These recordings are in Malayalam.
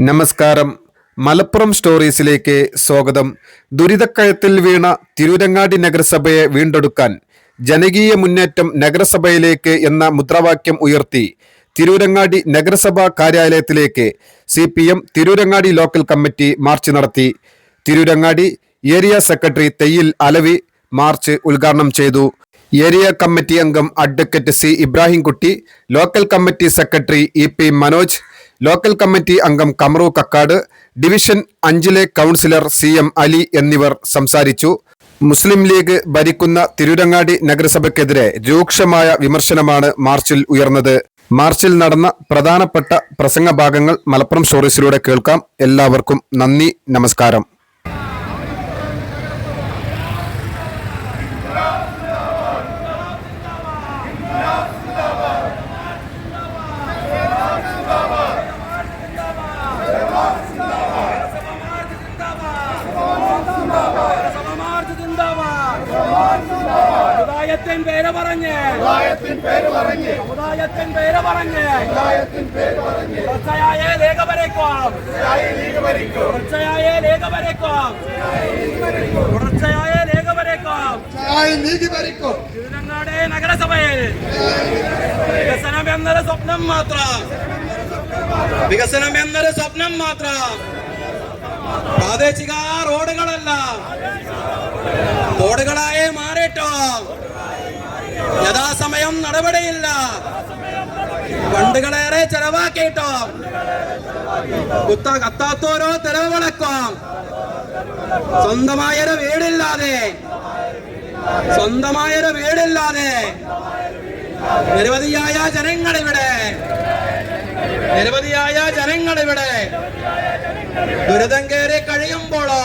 നമസ്കാരം. മലപ്പുറം സ്റ്റോറീസിലേക്ക് സ്വാഗതം. ദുരിതക്കയത്തിൽ വീണ തിരൂരങ്ങാടി നഗരസഭയെ വീണ്ടെടുക്കാൻ ജനകീയ മുന്നേറ്റം നഗരസഭയിലേക്ക് എന്ന മുദ്രാവാക്യം ഉയർത്തി തിരൂരങ്ങാടി നഗരസഭാ കാര്യാലയത്തിലേക്ക് CPM Tirurangadi local committee march നടത്തി. Tirurangadi area secretary Theyyil Alavi march ഉദ്ഘാടനം ചെയ്തു. ഏരിയ കമ്മിറ്റി അംഗം advocate C. Ibrahimkutty, local committee secretary EP Manoj, local committee അംഗം Kamaru Kakkad, division 5 councillor CM Ali എന്നിവർ സംസാരിച്ചു. മുസ്ലിം ലീഗ് ഭരിക്കുന്ന തിരൂരങ്ങാടി നഗരസഭയ്ക്കെതിരെ രൂക്ഷമായ വിമർശനമാണ് മാർച്ചിൽ ഉയർന്നത്. മാർച്ചിൽ നടന്ന പ്രധാനപ്പെട്ട പ്രസംഗ ഭാഗങ്ങൾ മലപ്പുറം സ്റ്റോറീസിലൂടെ കേൾക്കാം. എല്ലാവർക്കും നന്ദി, നമസ്കാരം. നഗരസഭയിൽ വികസനം എന്നൊരു സ്വപ്നം മാത്രം. പ്രാദേശിക റോഡുകളല്ല തോടുകളായി മാറിട്ടോ. യഥാസമയം നടപടിയില്ല. ഫണ്ടുകളേറെ ചെലവാക്കിട്ടോ. കത്താത്തോരോ തെരുവുകളൊക്കെ സ്വന്തമായൊരു വീടില്ലാതെ നിരവധിയായ ജനങ്ങളിവിടെ ദുരിതം കയറി കഴിയുമ്പോഴോ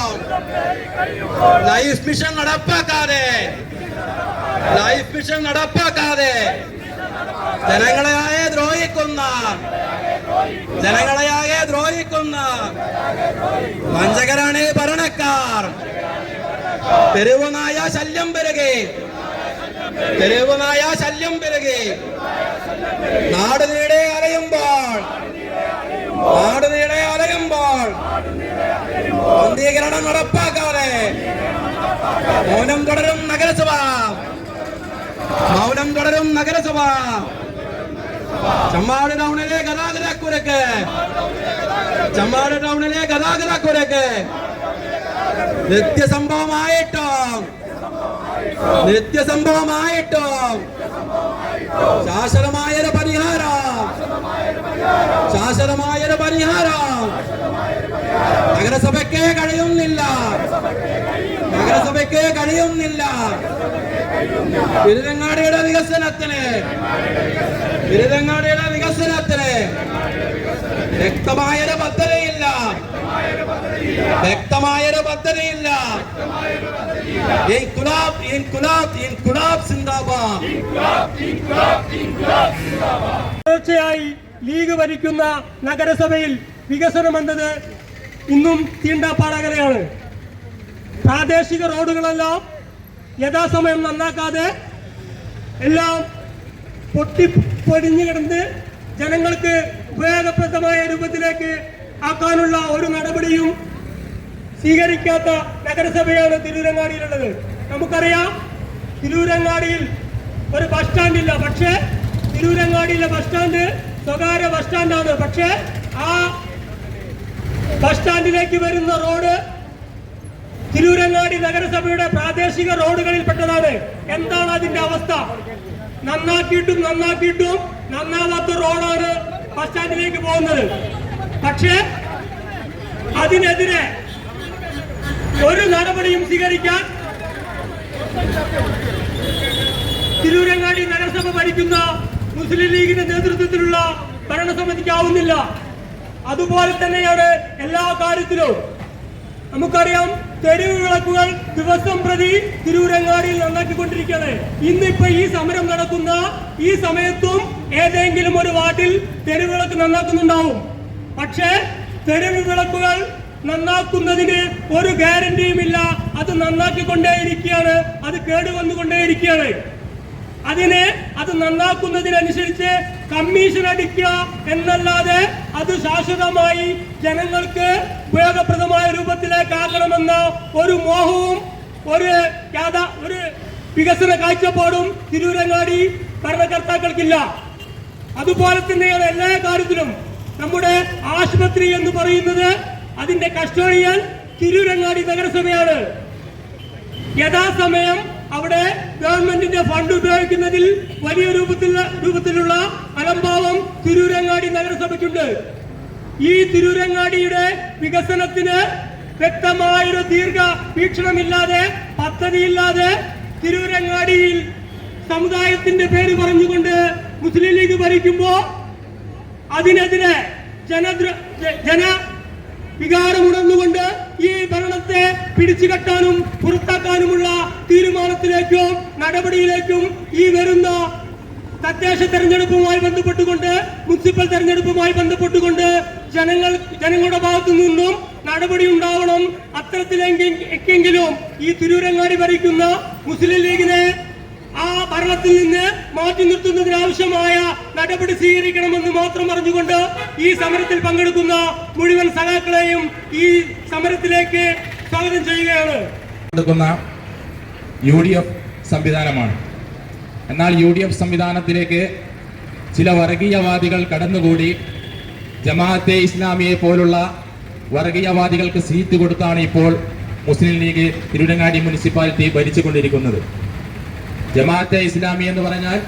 ലൈഫ് മിഷൻ നടപ്പാക്കാതെ ജനങ്ങളെയാകെ ദ്രോഹിക്കുന്ന വഞ്ചകരാണ് ഭരണക്കാർ. തെരുവുനായ ശല്യം പെരുകി. നാട് നീടെ അലയുമ്പോൾ വന്ധീകരണം നടപ്പാക്കാതെ മൗനം തുടരും നഗരസഭ. ചമ്മാട് ടൗണിലെ ഗതാഗതക്കുരക്ക് നിത്യസംഭവമായിട്ടും ശാശ്വതമായൊരു പരിഹാരം നഗരസഭയ്ക്ക് കഴിയുന്നില്ല. തിരൂരങ്ങാടിയുടെ വികസനത്തിന് വ്യക്തമായൊരു പദ്ധതിയില്ല. തീർച്ചയായി ലീഗ് ഭരിക്കുന്ന നഗരസഭയിൽ വികസനം എന്നത് ഇന്നും തീണ്ടാപ്പാടകലയാണ്. പ്രാദേശിക റോഡുകളെല്ലാം യഥാസമയം നന്നാക്കാതെ എല്ലാം പൊട്ടിപ്പൊടിഞ്ഞു കിടന്ന് ജനങ്ങൾക്ക് ഉപയോഗപ്രദമായ രൂപത്തിലേക്ക് ആക്കാനുള്ള ഒരു നടപടിയും സ്വീകരിക്കാത്ത നഗരസഭയാണ് തിരൂരങ്ങാടിയിലുള്ളത്. നമുക്കറിയാം, തിരൂരങ്ങാടിയിൽ ഒരു ബസ് സ്റ്റാൻഡ് ഇല്ല. പക്ഷേ തിരൂരങ്ങാടിയിലെ ബസ് സ്റ്റാൻഡ് സ്വകാര്യ ബസ് സ്റ്റാൻഡാണ്. പക്ഷേ ആ ബസ് സ്റ്റാൻഡിലേക്ക് വരുന്ന റോഡ് തിരൂരങ്ങാടി നഗരസഭയുടെ പ്രാദേശിക റോഡുകളിൽപ്പെട്ടതാണ്. എന്താണ് അതിന്റെ അവസ്ഥ? നന്നാക്കിയിട്ടും നന്നാവാത്ത റോഡാണ് ബസ് സ്റ്റാൻഡിലേക്ക് പോകുന്നത്. പക്ഷേ അതിനെതിരെ ഒരു നടപടിയും സ്വീകരിക്കാൻ തിരൂരങ്ങാടി നഗരസഭ ഭരിക്കുന്ന മുസ്ലിം ലീഗിന്റെ നേതൃത്വത്തിലുള്ള ഭരണസമിതിക്കാവുന്നില്ല. അതുപോലെ തന്നെയാണ് എല്ലാ കാര്യത്തിലും. നമുക്കറിയാം, തെരുവ് വിളക്കുകൾ ദിവസം പ്രതി തിരൂരങ്ങാടിയിൽ നന്നാക്കിക്കൊണ്ടിരിക്കുകയാണ്. ഇന്നിപ്പോ ഈ സമരം നടക്കുന്ന ഈ സമയത്തും ഏതെങ്കിലും ഒരു വാർഡിൽ തെരുവിളക്ക് നന്നാക്കുന്നുണ്ടാവും. പക്ഷേ തെരുവ് വിളക്കുകൾ നന്നാക്കുന്നതിന് ഒരു ഗ്യാരണ്ടിയുമില്ല. അത് നന്നാക്കിക്കൊണ്ടേയിരിക്കുകയാണ്, അത് കേടുവന്നുകൊണ്ടേയിരിക്കുകയാണ്. അത് നന്നാക്കുന്നതിനനുസരിച്ച് കമ്മീഷൻ അടിക്കുക എന്നല്ലാതെ അത് ശാശ്വതമായി ജനങ്ങൾക്ക് ഉപയോഗപ്രദമായ രൂപത്തിലേക്കാക്കണമെന്ന ഒരു മോഹവും ഒരു വികസന കാഴ്ചപ്പാടും തിരൂരങ്ങാടി ഭരണകർത്താക്കൾക്കില്ല. അതുപോലെ തന്നെയാണ് എല്ലാ കാര്യത്തിലും നമ്മുടെ ആശുപത്രി എന്ന് പറയുന്നത് അതിന്റെ കസ്റ്റോഡിയൻ തിരൂരങ്ങാടി നഗരസഭയാണ്. യഥാസമയം അവിടെ ഗവൺമെന്റിന്റെ ഫണ്ട് ഉപയോഗിക്കുന്നതിൽ വലിയ രൂപത്തിലുള്ള അലംഭാവം തിരൂരങ്ങാടി നഗരസഭയ്ക്കുണ്ട്. ഈ തിരൂരങ്ങാടിയുടെ വികസനത്തിന് വ്യക്തമായൊരു ദീർഘ വീക്ഷണമില്ലാതെ, പദ്ധതിയില്ലാതെ തിരൂരങ്ങാടിയിൽ സമുദായത്തിന്റെ പേര് പറഞ്ഞുകൊണ്ട് മുസ്ലിം ലീഗ് ഭരിക്കുമ്പോ അതിനെതിരെ വികാരമുണർന്നുകൊണ്ട് ഈ ഭരണത്തെ പിടിച്ചുകെട്ടാനും പുറത്താക്കാനുമുള്ള തീരുമാനത്തിലേക്കും നടപടിയിലേക്കും ഈ വരുന്ന തദ്ദേശ തെരഞ്ഞെടുപ്പുമായി ബന്ധപ്പെട്ടുകൊണ്ട്, മുനിസിപ്പൽ തെരഞ്ഞെടുപ്പുമായി ബന്ധപ്പെട്ടുകൊണ്ട് ജനങ്ങളുടെ ഭാഗത്തു നിന്നും നടപടി ഉണ്ടാവണം. അത്തരത്തിലെങ്കിലും ഈ തിരൂരങ്ങാടി ഭരിക്കുന്ന മുസ്ലിം ലീഗിനെ ആ ഭരണത്തിൽ നിന്ന് മാറ്റി നിർത്തുന്നതിനാവശ്യമായ നടപടി സ്വീകരിക്കണമെന്ന് മാത്രം പറഞ്ഞുകൊണ്ട് ഈ സമരത്തിൽ പങ്കെടുക്കുന്ന മുഴുവൻ സഖാക്കളെയും ഈ സമരത്തിലേക്ക് സ്വാഗതം ചെയ്യുകയാണ്. UDF സംവിധാനമാണ്. എന്നാൽ UDF സംവിധാനത്തിലേക്ക് ചില വർഗീയവാദികൾ കടന്നുകൂടി ജമാഅത്തെ ഇസ്ലാമിയെ പോലുള്ള വർഗീയവാദികൾക്ക് സീറ്റ് കൊടുത്താണ് ഇപ്പോൾ മുസ്ലിം ലീഗ് തിരൂരങ്ങാടി മുനിസിപ്പാലിറ്റി ഭരിച്ചുകൊണ്ടിരിക്കുന്നത്. ജമാഅത്തെ ഇസ്ലാമി എന്ന് പറഞ്ഞാൽ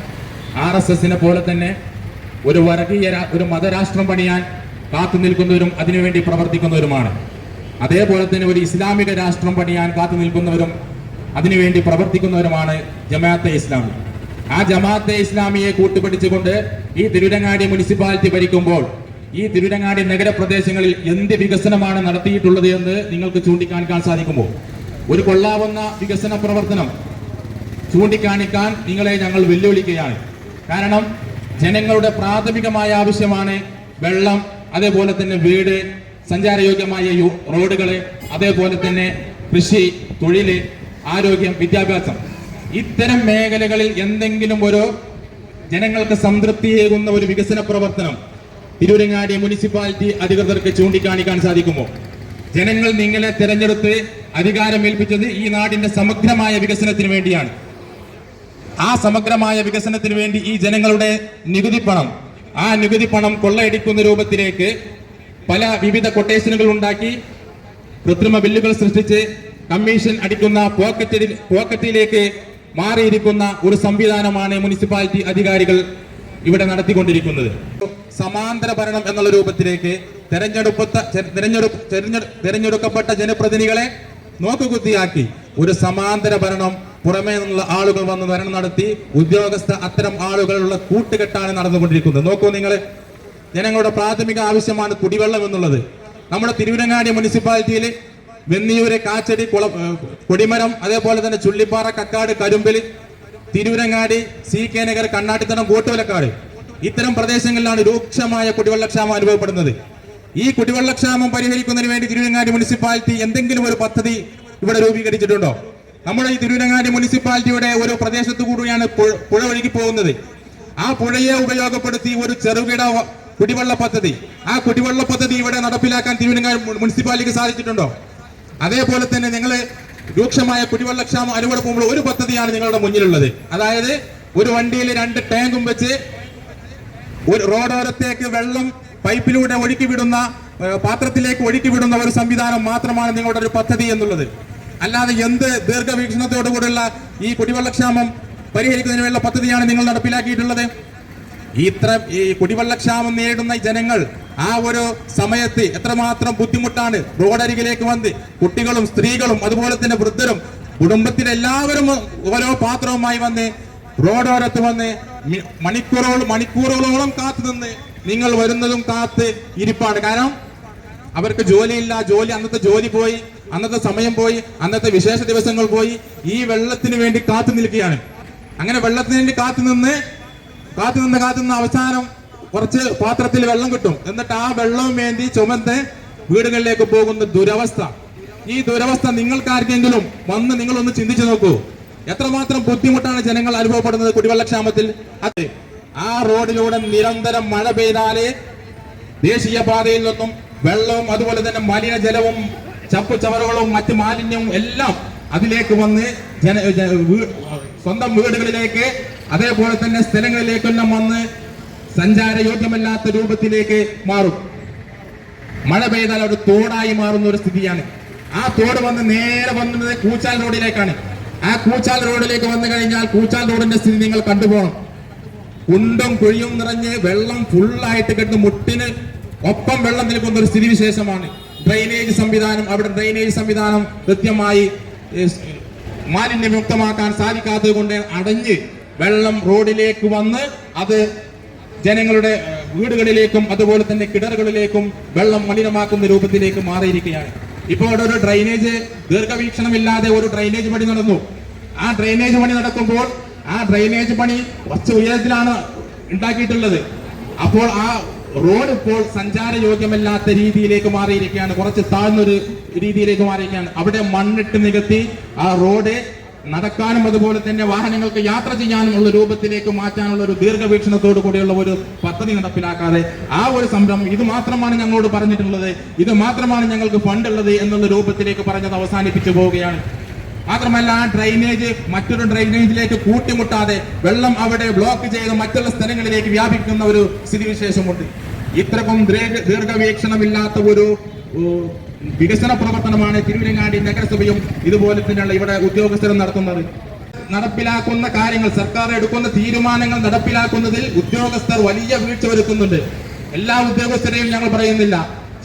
RSSനെ പോലെ തന്നെ ഒരു മതരാഷ്ട്രം പണിയാൻ കാത്തു നിൽക്കുന്നവരും അതിനുവേണ്ടി പ്രവർത്തിക്കുന്നവരുമാണ്. അതേപോലെ തന്നെ ഒരു ഇസ്ലാമിക രാഷ്ട്രം പണിയാൻ കാത്തു നിൽക്കുന്നവരും അതിനുവേണ്ടി പ്രവർത്തിക്കുന്നവരുമാണ് ജമാഅത്തെ ഇസ്ലാമി. ആ ജമാഅത്തെ ഇസ്ലാമിയെ കൂട്ടുപിടിച്ചുകൊണ്ട് ഈ തിരൂരങ്ങാടി മുനിസിപ്പാലിറ്റി ഭരിക്കുമ്പോൾ ഈ തിരൂരങ്ങാടി നഗരപ്രദേശങ്ങളിൽ എന്ത് വികസനമാണ് നടത്തിയിട്ടുള്ളത് എന്ന് നിങ്ങൾക്ക് ചൂണ്ടിക്കാണിക്കാൻ സാധിക്കുമോ? ഒരു കൊള്ളാവുന്ന വികസന പ്രവർത്തനം ചൂണ്ടിക്കാണിക്കാൻ നിങ്ങളെ ഞങ്ങൾ വെല്ലുവിളിക്കുകയാണ്. കാരണം ജനങ്ങളുടെ പ്രാഥമികമായ ആവശ്യമാണ് വെള്ളം, അതേപോലെ തന്നെ വീട്, സഞ്ചാരയോഗ്യമായ റോഡുകള്, അതേപോലെ തന്നെ കൃഷി, തൊഴില്, ആരോഗ്യം, വിദ്യാഭ്യാസം. ഇത്തരം മേഖലകളിൽ എന്തെങ്കിലും ഒരു ജനങ്ങൾക്ക് സംതൃപ്തിയേകുന്ന ഒരു വികസന പ്രവർത്തനം തിരൂരങ്ങാടി മുനിസിപ്പാലിറ്റി അധികൃതർക്ക് ചൂണ്ടിക്കാണിക്കാൻ സാധിക്കുമോ? ജനങ്ങൾ നിങ്ങളെ തെരഞ്ഞെടുത്ത് അധികാരമേൽപ്പിച്ചത് ഈ നാടിന്റെ സമഗ്രമായ വികസനത്തിന് വേണ്ടിയാണ്. ആ സമഗ്രമായ വികസനത്തിന് വേണ്ടി ഈ ജനങ്ങളുടെ നികുതി പണം കൊള്ളയടിക്കുന്ന രൂപത്തിലേക്ക് പല വിവിധ കൊട്ടേഷനുകൾ ഉണ്ടാക്കി കൃത്രിമ ബില്ലുകൾ സൃഷ്ടിച്ച് കമ്മീഷൻ അടിക്കുന്ന പോക്കറ്റിലേക്ക് മാറിയിരിക്കുന്ന ഒരു സംവിധാനമാണ് മുനിസിപ്പാലിറ്റി അധികാരികൾ ഇവിടെ നടത്തിക്കൊണ്ടിരിക്കുന്നത്. സമാന്തര ഭരണം എന്നുള്ള രൂപത്തിലേക്ക് തെരഞ്ഞെടുക്കപ്പെട്ട ജനപ്രതിനിധികളെ നോക്കുകുത്തിയാക്കി ഒരു സമാന്തര ഭരണം പുറമേ നിന്നുള്ള ആളുകൾ വന്ന് ഭരണം നടത്തി ഉദ്യോഗസ്ഥ അത്തരം ആളുകളുള്ള കൂട്ടുകെട്ടാണ് നടന്നുകൊണ്ടിരിക്കുന്നത്. നോക്കൂ നിങ്ങൾ, ജനങ്ങളുടെ പ്രാഥമിക ആവശ്യമാണ് കുടിവെള്ളം എന്നുള്ളത്. നമ്മുടെ തിരൂരങ്ങാടി മുനിസിപ്പാലിറ്റിയിൽ വെന്നിയൂര്, കാച്ചടി, കൊടിമരം, അതേപോലെ തന്നെ ചുള്ളിപ്പാറ, കക്കാട്, കരുമ്പല്, തിരൂരങ്ങാടി, CK നഗർ, കണ്ണാട്ടിത്തടം, കോട്ടുവലക്കാട് ഇത്തരം പ്രദേശങ്ങളിലാണ് രൂക്ഷമായ കുടിവെള്ളക്ഷാമം അനുഭവപ്പെടുന്നത്. ഈ കുടിവെള്ളക്ഷാമം പരിഹരിക്കുന്നതിന് വേണ്ടി തിരൂരങ്ങാടി മുനിസിപ്പാലിറ്റി എന്തെങ്കിലും ഒരു പദ്ധതി ഇവിടെ രൂപീകരിച്ചിട്ടുണ്ടോ? നമ്മുടെ ഈ തിരൂരങ്ങാടി മുനിസിപ്പാലിറ്റിയുടെ ഒരു പ്രദേശത്തു കൂടിയാണ് പുഴ ഒഴുകി പോകുന്നത്. ആ പുഴയെ ഉപയോഗപ്പെടുത്തി ഒരു ചെറുകിട കുടിവെള്ള പദ്ധതി, ആ കുടിവെള്ള പദ്ധതി ഇവിടെ നടപ്പിലാക്കാൻ തിരൂരങ്ങാടി മുനിസിപ്പാലിറ്റിക്ക് സാധിച്ചിട്ടുണ്ടോ? അതേപോലെ തന്നെ നിങ്ങൾ രൂക്ഷമായ കുടിവെള്ളക്ഷാമം അനുഭവപ്പെടുമ്പോൾ ഒരു പദ്ധതിയാണ് നിങ്ങളുടെ മുന്നിലുള്ളത്. അതായത് ഒരു വണ്ടിയിൽ 2 ടാങ്കും വെച്ച് ഒരു റോഡോരത്തേക്ക് വെള്ളം പൈപ്പിലൂടെ പാത്രത്തിലേക്ക് ഒഴുക്കി വിടുന്ന ഒരു സംവിധാനം മാത്രമാണ് നിങ്ങളുടെ ഒരു പദ്ധതി എന്നുള്ളത്. അല്ലാതെ എന്ത് ദീർഘവീക്ഷണത്തോടുകൂടിയുള്ള ഈ കുടിവെള്ളക്ഷാമം പരിഹരിക്കുന്നതിനുള്ള പദ്ധതിയാണ് നിങ്ങൾ നടപ്പിലാക്കിയിട്ടുള്ളത്? ഈ കുടിവെള്ളക്ഷാമം നേരിടുന്ന ജനങ്ങൾ ആ ഒരു സമയത്ത് എത്രമാത്രം ബുദ്ധിമുട്ടാണ്. റോഡരികിലേക്ക് വന്ന് കുട്ടികളും സ്ത്രീകളും അതുപോലെ തന്നെ വൃദ്ധരും കുടുംബത്തിലെ എല്ലാവരും ഓരോ പാത്രവുമായി വന്ന് റോഡോരത്ത് വന്ന് മണിക്കൂറുകളോളം കാത്തു നിന്ന് നിങ്ങൾ വരുന്നതും കാത്ത് ഇരിപ്പാണ്. കാരണം അവർക്ക് ജോലിയില്ല, അന്നത്തെ ജോലി പോയി, അന്നത്തെ സമയം പോയി, അന്നത്തെ വിശേഷ ദിവസങ്ങൾ പോയി, ഈ വെള്ളത്തിന് വേണ്ടി കാത്തു നിൽക്കുകയാണ്. അങ്ങനെ വെള്ളത്തിന് വേണ്ടി കാത്തുനിന്ന് അവസാനം കുറച്ച് പാത്രത്തിൽ വെള്ളം കിട്ടും. എന്നിട്ട് ആ വെള്ളവും വേണ്ടി ചുമന്ന് വീടുകളിലേക്ക് പോകുന്ന ദുരവസ്ഥ. ഈ ദുരവസ്ഥ നിങ്ങൾക്കാർക്കെങ്കിലും വന്ന് നിങ്ങളൊന്ന് ചിന്തിച്ചു നോക്കൂ. എത്രമാത്രം ബുദ്ധിമുട്ടാണ് ജനങ്ങൾ അനുഭവപ്പെടുന്നത് കുടിവെള്ളക്ഷാമത്തിൽ. അതെ, ആ റോഡിലൂടെ നിരന്തരം മഴ പെയ്താലേ ദേശീയപാതയിൽ നിന്നും വെള്ളവും അതുപോലെ തന്നെ മലിനജലവും ചപ്പുചവറുകളും മറ്റ് മാലിന്യവും എല്ലാം അതിലേക്ക് വന്ന് സ്വന്തം വീടുകളിലേക്ക് അതേപോലെ തന്നെ സ്ഥലങ്ങളിലേക്കെല്ലാം വന്ന് സഞ്ചാരയോഗ്യമല്ലാത്ത രൂപത്തിലേക്ക് മാറും. മഴ പെയ്താൽ ഒരു തോടായി മാറുന്ന ഒരു സ്ഥിതിയാണ്. ആ തോട് വന്ന് നേരെ വന്നത് കൂച്ചാൽ റോഡിലേക്കാണ്. ആ കൂച്ചാൽ റോഡിലേക്ക് വന്നു കഴിഞ്ഞാൽ കൂച്ചാൽ റോഡിന്റെ സ്ഥിതി നിങ്ങൾ കണ്ടുപോകണം. കുണ്ടും കുഴിയും നിറഞ്ഞ് വെള്ളം ഫുള്ളായിട്ട് കെട്ട് മുട്ടിന് ഒപ്പം വെള്ളം നിൽക്കുന്ന ഒരു സ്ഥിതിവിശേഷമാണ്. ഡ്രെയിനേജ് സംവിധാനം കൃത്യമായി മാലിന്യമുക്തമാക്കാൻ സാധിക്കാത്തത് കൊണ്ട് അടഞ്ഞ് വെള്ളം റോഡിലേക്ക് വന്ന് അത് ജനങ്ങളുടെ വീടുകളിലേക്കും അതുപോലെ തന്നെ കിണറുകളിലേക്കും വെള്ളം മലിനമാക്കുന്ന രൂപത്തിലേക്ക് മാറിയിരിക്കുകയാണ്. ഇപ്പോൾ അവിടെ ഒരു ഡ്രെയിനേജ് ദീർഘവീക്ഷണമില്ലാതെ ഒരു ഡ്രെയിനേജ് പണി നടന്നു. ആ ഡ്രെയിനേജ് പണി നടക്കുമ്പോൾ ആ ഡ്രെയിനേജ് പണി കുറച്ച് ഉയരത്തിലാണ് ഉണ്ടാക്കിയിട്ടുള്ളത്. അപ്പോൾ ആ റോഡ് ഇപ്പോൾ സഞ്ചാരയോഗ്യമല്ലാത്ത രീതിയിലേക്ക് മാറിയിരിക്കുകയാണ്. കുറച്ച് താഴ്ന്നൊരു രീതിയിലേക്ക് മാറിയിരിക്കുകയാണ്. അവിടെ മണ്ണിട്ട് നികത്തി ആ റോഡ് നടക്കാനും അതുപോലെ തന്നെ വാഹനങ്ങൾക്ക് യാത്ര ചെയ്യാനും ഉള്ള രൂപത്തിലേക്ക് മാറ്റാനുള്ള ഒരു ദീർഘവീക്ഷണത്തോടു കൂടിയുള്ള ഒരു പദ്ധതി നടപ്പിലാക്കാതെ ആ ഒരു സംരംഭം ഇത് മാത്രമാണ് ഞങ്ങളോട് പറഞ്ഞിട്ടുള്ളത്, ഇത് മാത്രമാണ് ഞങ്ങൾക്ക് ഫണ്ടുള്ളത് എന്നുള്ള രൂപത്തിലേക്ക് പറഞ്ഞത് അവസാനിപ്പിച്ചു പോവുകയാണ്. മാത്രമല്ല ആ ഡ്രെയിനേജ് മറ്റൊരു ഡ്രെയിനേജിലേക്ക് കൂട്ടിമുട്ടാതെ വെള്ളം അവിടെ ബ്ലോക്ക് ചെയ്ത് മറ്റുള്ള സ്ഥലങ്ങളിലേക്ക് വ്യാപിക്കുന്ന ഒരു സ്ഥിതിവിശേഷമുണ്ട്. ഇത്രക്കും ദീർഘവീക്ഷണമില്ലാത്ത ഒരു വികസന പ്രവർത്തനമാണ് തിരുവരങ്ങാടി നഗരസഭയും ഇതുപോലെ തന്നെയുള്ള ഇവിടെ ഉദ്യോഗസ്ഥരും നടത്തുന്നത്. നടപ്പിലാക്കുന്ന കാര്യങ്ങൾ, സർക്കാർ എടുക്കുന്ന തീരുമാനങ്ങൾ നടപ്പിലാക്കുന്നതിൽ ഉദ്യോഗസ്ഥർ വലിയ വീഴ്ച വരുത്തുന്നുണ്ട്. എല്ലാ ഉദ്യോഗസ്ഥരെയും ഞങ്ങൾ പറയുന്നില്ല,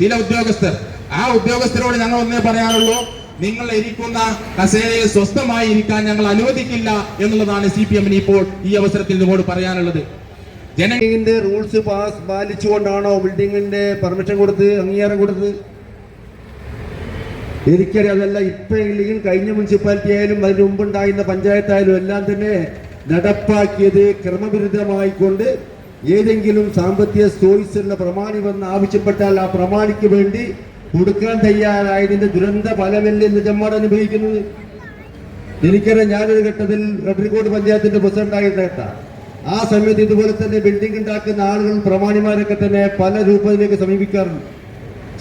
ചില ഉദ്യോഗസ്ഥർ. ആ ഉദ്യോഗസ്ഥരോട് ഞങ്ങൾ ഒന്നേ പറയാനുള്ളൂ, നിങ്ങൾ ഇരിക്കുന്ന കസേരയിൽ സ്വസ്ഥമായി ഇരിക്കാൻ ഞങ്ങൾ അനുവദിക്കില്ല എന്നുള്ളതാണ് CPM-ന് ഇപ്പോൾ ഈ അവസരത്തിൽ നിങ്ങളോട് പറയാനുള്ളത്. ജനങ്ങളുടെ റൂൾസ് പാലിച്ചുകൊണ്ടാണോ ബിൽഡിങ്ങിന്റെ പെർമിഷൻ കൊടുത്ത് അംഗീകാരം കൊടുത്തത്? എനിക്കറിയാം. അതല്ല, ഇപ്പോഴെങ്കിലും കഴിഞ്ഞ മുനിസിപ്പാലിറ്റി ആയാലും അതിന് മുമ്പുണ്ടായിരുന്ന പഞ്ചായത്തായാലും എല്ലാം തന്നെ നടപ്പാക്കിയത് ക്രമവിരുദ്ധമായിക്കൊണ്ട് ഏതെങ്കിലും സാമ്പത്തിക സോഴ്സുള്ള പ്രമാണി വന്ന് ആവശ്യപ്പെട്ടാൽ ആ പ്രമാണിക്ക് വേണ്ടി കൊടുക്കാൻ തയ്യാറായതിന്റെ ദുരന്ത ഫലമല്ലേ നിജന്മാർ അനുഭവിക്കുന്നത്? എനിക്കറിയാം. ഞാനൊരു ഘട്ടത്തിൽ റബ്രിക്കോട് പഞ്ചായത്തിന്റെ പ്രസിഡന്റായിട്ട് ആ സമയത്ത് ഇതുപോലെ തന്നെ ബിൽഡിംഗ് ഉണ്ടാക്കുന്ന ആളുകൾ പ്രമാണിമാരൊക്കെ തന്നെ പല രൂപത്തിലേക്ക് സമീപിക്കാറുണ്ട്.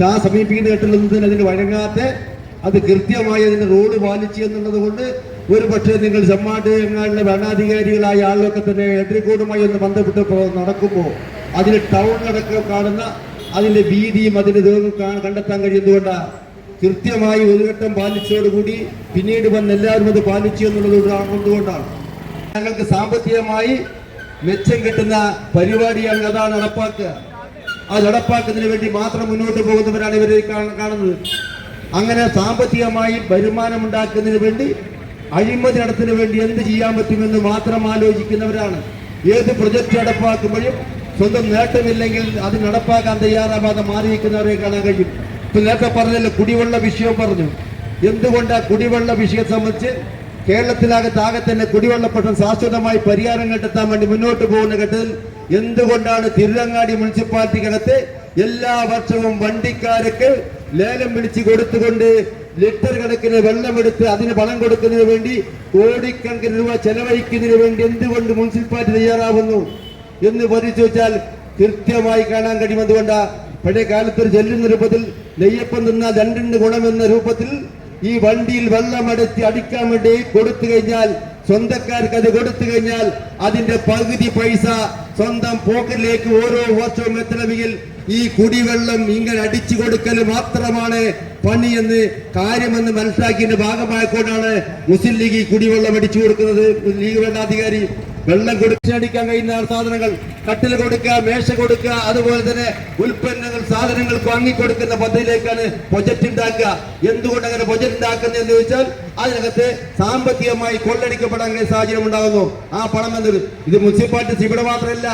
ആ സമീപിക്കുന്ന ഘട്ടത്തിലൊന്നും തന്നെ അതിന് വഴങ്ങാത്ത, അത് കൃത്യമായി അതിന് റോഡ് പാലിച്ചു എന്നുള്ളത് കൊണ്ട് ഒരു പക്ഷേ നിങ്ങൾ എങ്ങാനുള്ള ഭരണാധികാരികളായ ആളുകളൊക്കെ തന്നെ എഡ്രിക്കോടുമായി ഒന്ന് ബന്ധപ്പെട്ട് നടക്കുമ്പോൾ അതിന് ടൗണിലടക്കം കാണുന്ന അതിന്റെ വീതിയും അതിന്റെ ദൂരം കണ്ടെത്താൻ കഴിയുന്നതുകൊണ്ടാണ്. കൃത്യമായി ഒരു ഘട്ടം പാലിച്ചതോടുകൂടി പിന്നീട് വന്ന് എല്ലാവരും അത് പാലിച്ചു എന്നുള്ളതുകൊണ്ടാണ്. ഞങ്ങൾക്ക് സാമ്പത്തികമായി മെച്ചം കിട്ടുന്ന പരിപാടിയാണ് അതാണ് നടപ്പാക്കുക. ആ നടപ്പാക്കുന്നതിന് വേണ്ടി മാത്രം മുന്നോട്ട് പോകുന്നവരാണ് ഇവരെ കാണുന്നത്. അങ്ങനെ സാമ്പത്തികമായി വരുമാനമുണ്ടാക്കുന്നതിന് വേണ്ടി അഴിമതി നടത്തുന്നതിന് വേണ്ടി എന്ത് ചെയ്യാൻ പറ്റുമെന്ന് മാത്രം ആലോചിക്കുന്നവരാണ്. ഏത് പ്രൊജക്ട് നടപ്പാക്കുമ്പോഴും സ്വന്തം നേട്ടമില്ലെങ്കിൽ അത് നടപ്പാക്കാൻ തയ്യാറാവാതെ മാറിയിരിക്കുന്നവരെ കാണാൻ കഴിയും. ഇപ്പൊ നേരത്തെ പറഞ്ഞല്ലോ, കുടിവെള്ള വിഷയം പറഞ്ഞു. എന്തുകൊണ്ടാണ് കുടിവെള്ള വിഷയം സംബന്ധിച്ച് കേരളത്തിലാകെ തന്നെ കുടിവെള്ള പ്രശ്നം ശാശ്വതമായി പരിഹാരം കണ്ടെത്താൻ വേണ്ടി മുന്നോട്ട് പോകുന്ന ഘട്ടത്തിൽ എന്തുകൊണ്ടാണ് തിരുരങ്ങാടി മുനിസിപ്പാലിറ്റിക്കകത്ത് എല്ലാ വർഷവും വണ്ടിക്കാർക്ക് ലേലം വിളിച്ച് കൊടുത്തുകൊണ്ട് ലിറ്റർ കണക്കിന് വെള്ളമെടുത്ത് അതിന് പണം കൊടുക്കുന്നതിന് വേണ്ടി കോടിക്കണക്കിന് രൂപ ചെലവഴിക്കുന്നതിന് വേണ്ടി എന്തുകൊണ്ട് മുനിസിപ്പാലിറ്റി തയ്യാറാവുന്നു എന്ന് പരിശോധിച്ചാൽ കൃത്യമായി കാണാൻ കഴിയും. അതുകൊണ്ടാ പഴയ കാലത്ത് ഒരു ചെല്ലുന്ന രൂപത്തിൽ നെയ്യപ്പം തിന്നാൽ രണ്ടിന് ഗുണമെന്ന രൂപത്തിൽ ഈ വണ്ടിയിൽ വെള്ളമടച്ച് അടിക്കാൻ വേണ്ടി കൊടുത്തു കഴിഞ്ഞാൽ, സ്വന്തക്കാർക്ക് അത് കൊടുത്തു കഴിഞ്ഞാൽ അതിന്റെ പകുതി പൈസ സ്വന്തം പോക്കറ്റിലേക്ക് ഓരോ വർഷവും എത്തണമെങ്കിൽ ഈ കുടിവെള്ളം ഇങ്ങനെ അടിച്ചു കൊടുക്കൽ മാത്രമാണ് പണിയെന്ന് കാര്യമെന്ന് മനസ്സിലാക്കിയതിന്റെ ഭാഗമായിക്കൊണ്ടാണ് മുസ്ലിം ലീഗ് ഈ കുടിവെള്ളം അടിച്ചു കൊടുക്കുന്നത്. ലീഗ് ഭരണാധികാരി വെള്ളം അടിക്കാൻ കഴിയുന്ന സാധനങ്ങൾ, കട്ടിൽ കൊടുക്കുക, മേശ കൊടുക്കുക, അതുപോലെ തന്നെ ഉൽപ്പന്നങ്ങൾ സാധനങ്ങൾ വാങ്ങിക്കൊടുക്കുന്ന പദ്ധതിയിലേക്കാണ് പ്രൊജക്ട് ഉണ്ടാക്കുക. എന്തുകൊണ്ട് അങ്ങനെ പ്രൊജക്ട് ഉണ്ടാക്കുന്നത് എന്ന് ചോദിച്ചാൽ അതിനകത്ത് സാമ്പത്തികമായി കൊള്ളടിക്കപ്പെടാൻ സാഹചര്യം ഉണ്ടാകുന്നു. ആ പണം എന്നത് ഇത് മുനിസിപ്പാലിറ്റി ഇവിടെ മാത്രമല്ല,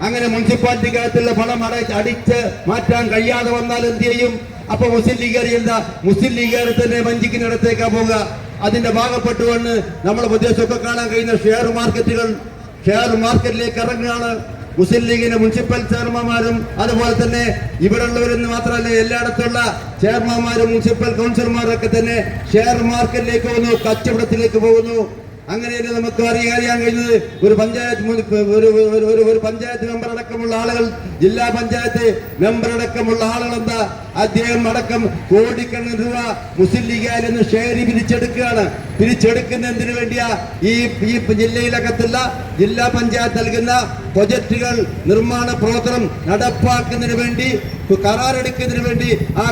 അങ്ങനെ മുനിസിപ്പാലിറ്റിക്കകത്തുള്ള പണം അടിച്ച് മാറ്റാൻ കഴിയാതെ വന്നാൽ എന്ത് ചെയ്യും? അപ്പൊ മുസ്ലിം ലീഗുകാരെ തന്നെ വഞ്ചിക്കുന്നിടത്തേക്കാ പോവുക. അതിന്റെ ഭാഗപ്പെട്ടുകൊണ്ട് നമ്മുടെ പ്രദേശമൊക്കെ കാണാൻ കഴിയുന്ന ഷെയർ മാർക്കറ്റിലേക്ക് ഇറങ്ങുകയാണ്. മുസ്ലിം ലീഗിന്റെ മുനിസിപ്പൽ ചെയർമാൻമാരും അതുപോലെ തന്നെ ഇവിടെ ഉള്ളവരെന്ന് മാത്രമല്ല എല്ലായിടത്തുള്ള ചെയർമാൻമാരും മുനിസിപ്പൽ കൗൺസിലർമാരൊക്കെ തന്നെ ഷെയർ മാർക്കറ്റിലേക്ക് പോകുന്നു, കച്ചവടത്തിലേക്ക് പോകുന്നു. അങ്ങനെയല്ലേ നമുക്ക് അറിയാൻ കഴിയുന്നത്. ഒരു പഞ്ചായത്ത് മെമ്പർ അടക്കമുള്ള ആളുകൾ, ജില്ലാ പഞ്ചായത്ത് മെമ്പർ അടക്കമുള്ള ആളുകൾ എന്താ അദ്ദേഹം അടക്കം കോടിക്കണക്കിന് രൂപ മുസ്ലിം ലീഗിൽ നിന്ന് ഷെയർ പിരിച്ചെടുക്കുകയാണ്. പിരിച്ചെടുക്കുന്നതിന് വേണ്ടിയാ ഈ ജില്ലയിലകത്തുള്ള ജില്ലാ പഞ്ചായത്ത് നൽകുന്ന പ്രൊജക്ടുകൾ നിർമ്മാണ പ്രവർത്തനം നടപ്പാക്കുന്നതിന് വേണ്ടി കരാറെടുക്കുന്നതിന് വേണ്ടി ആ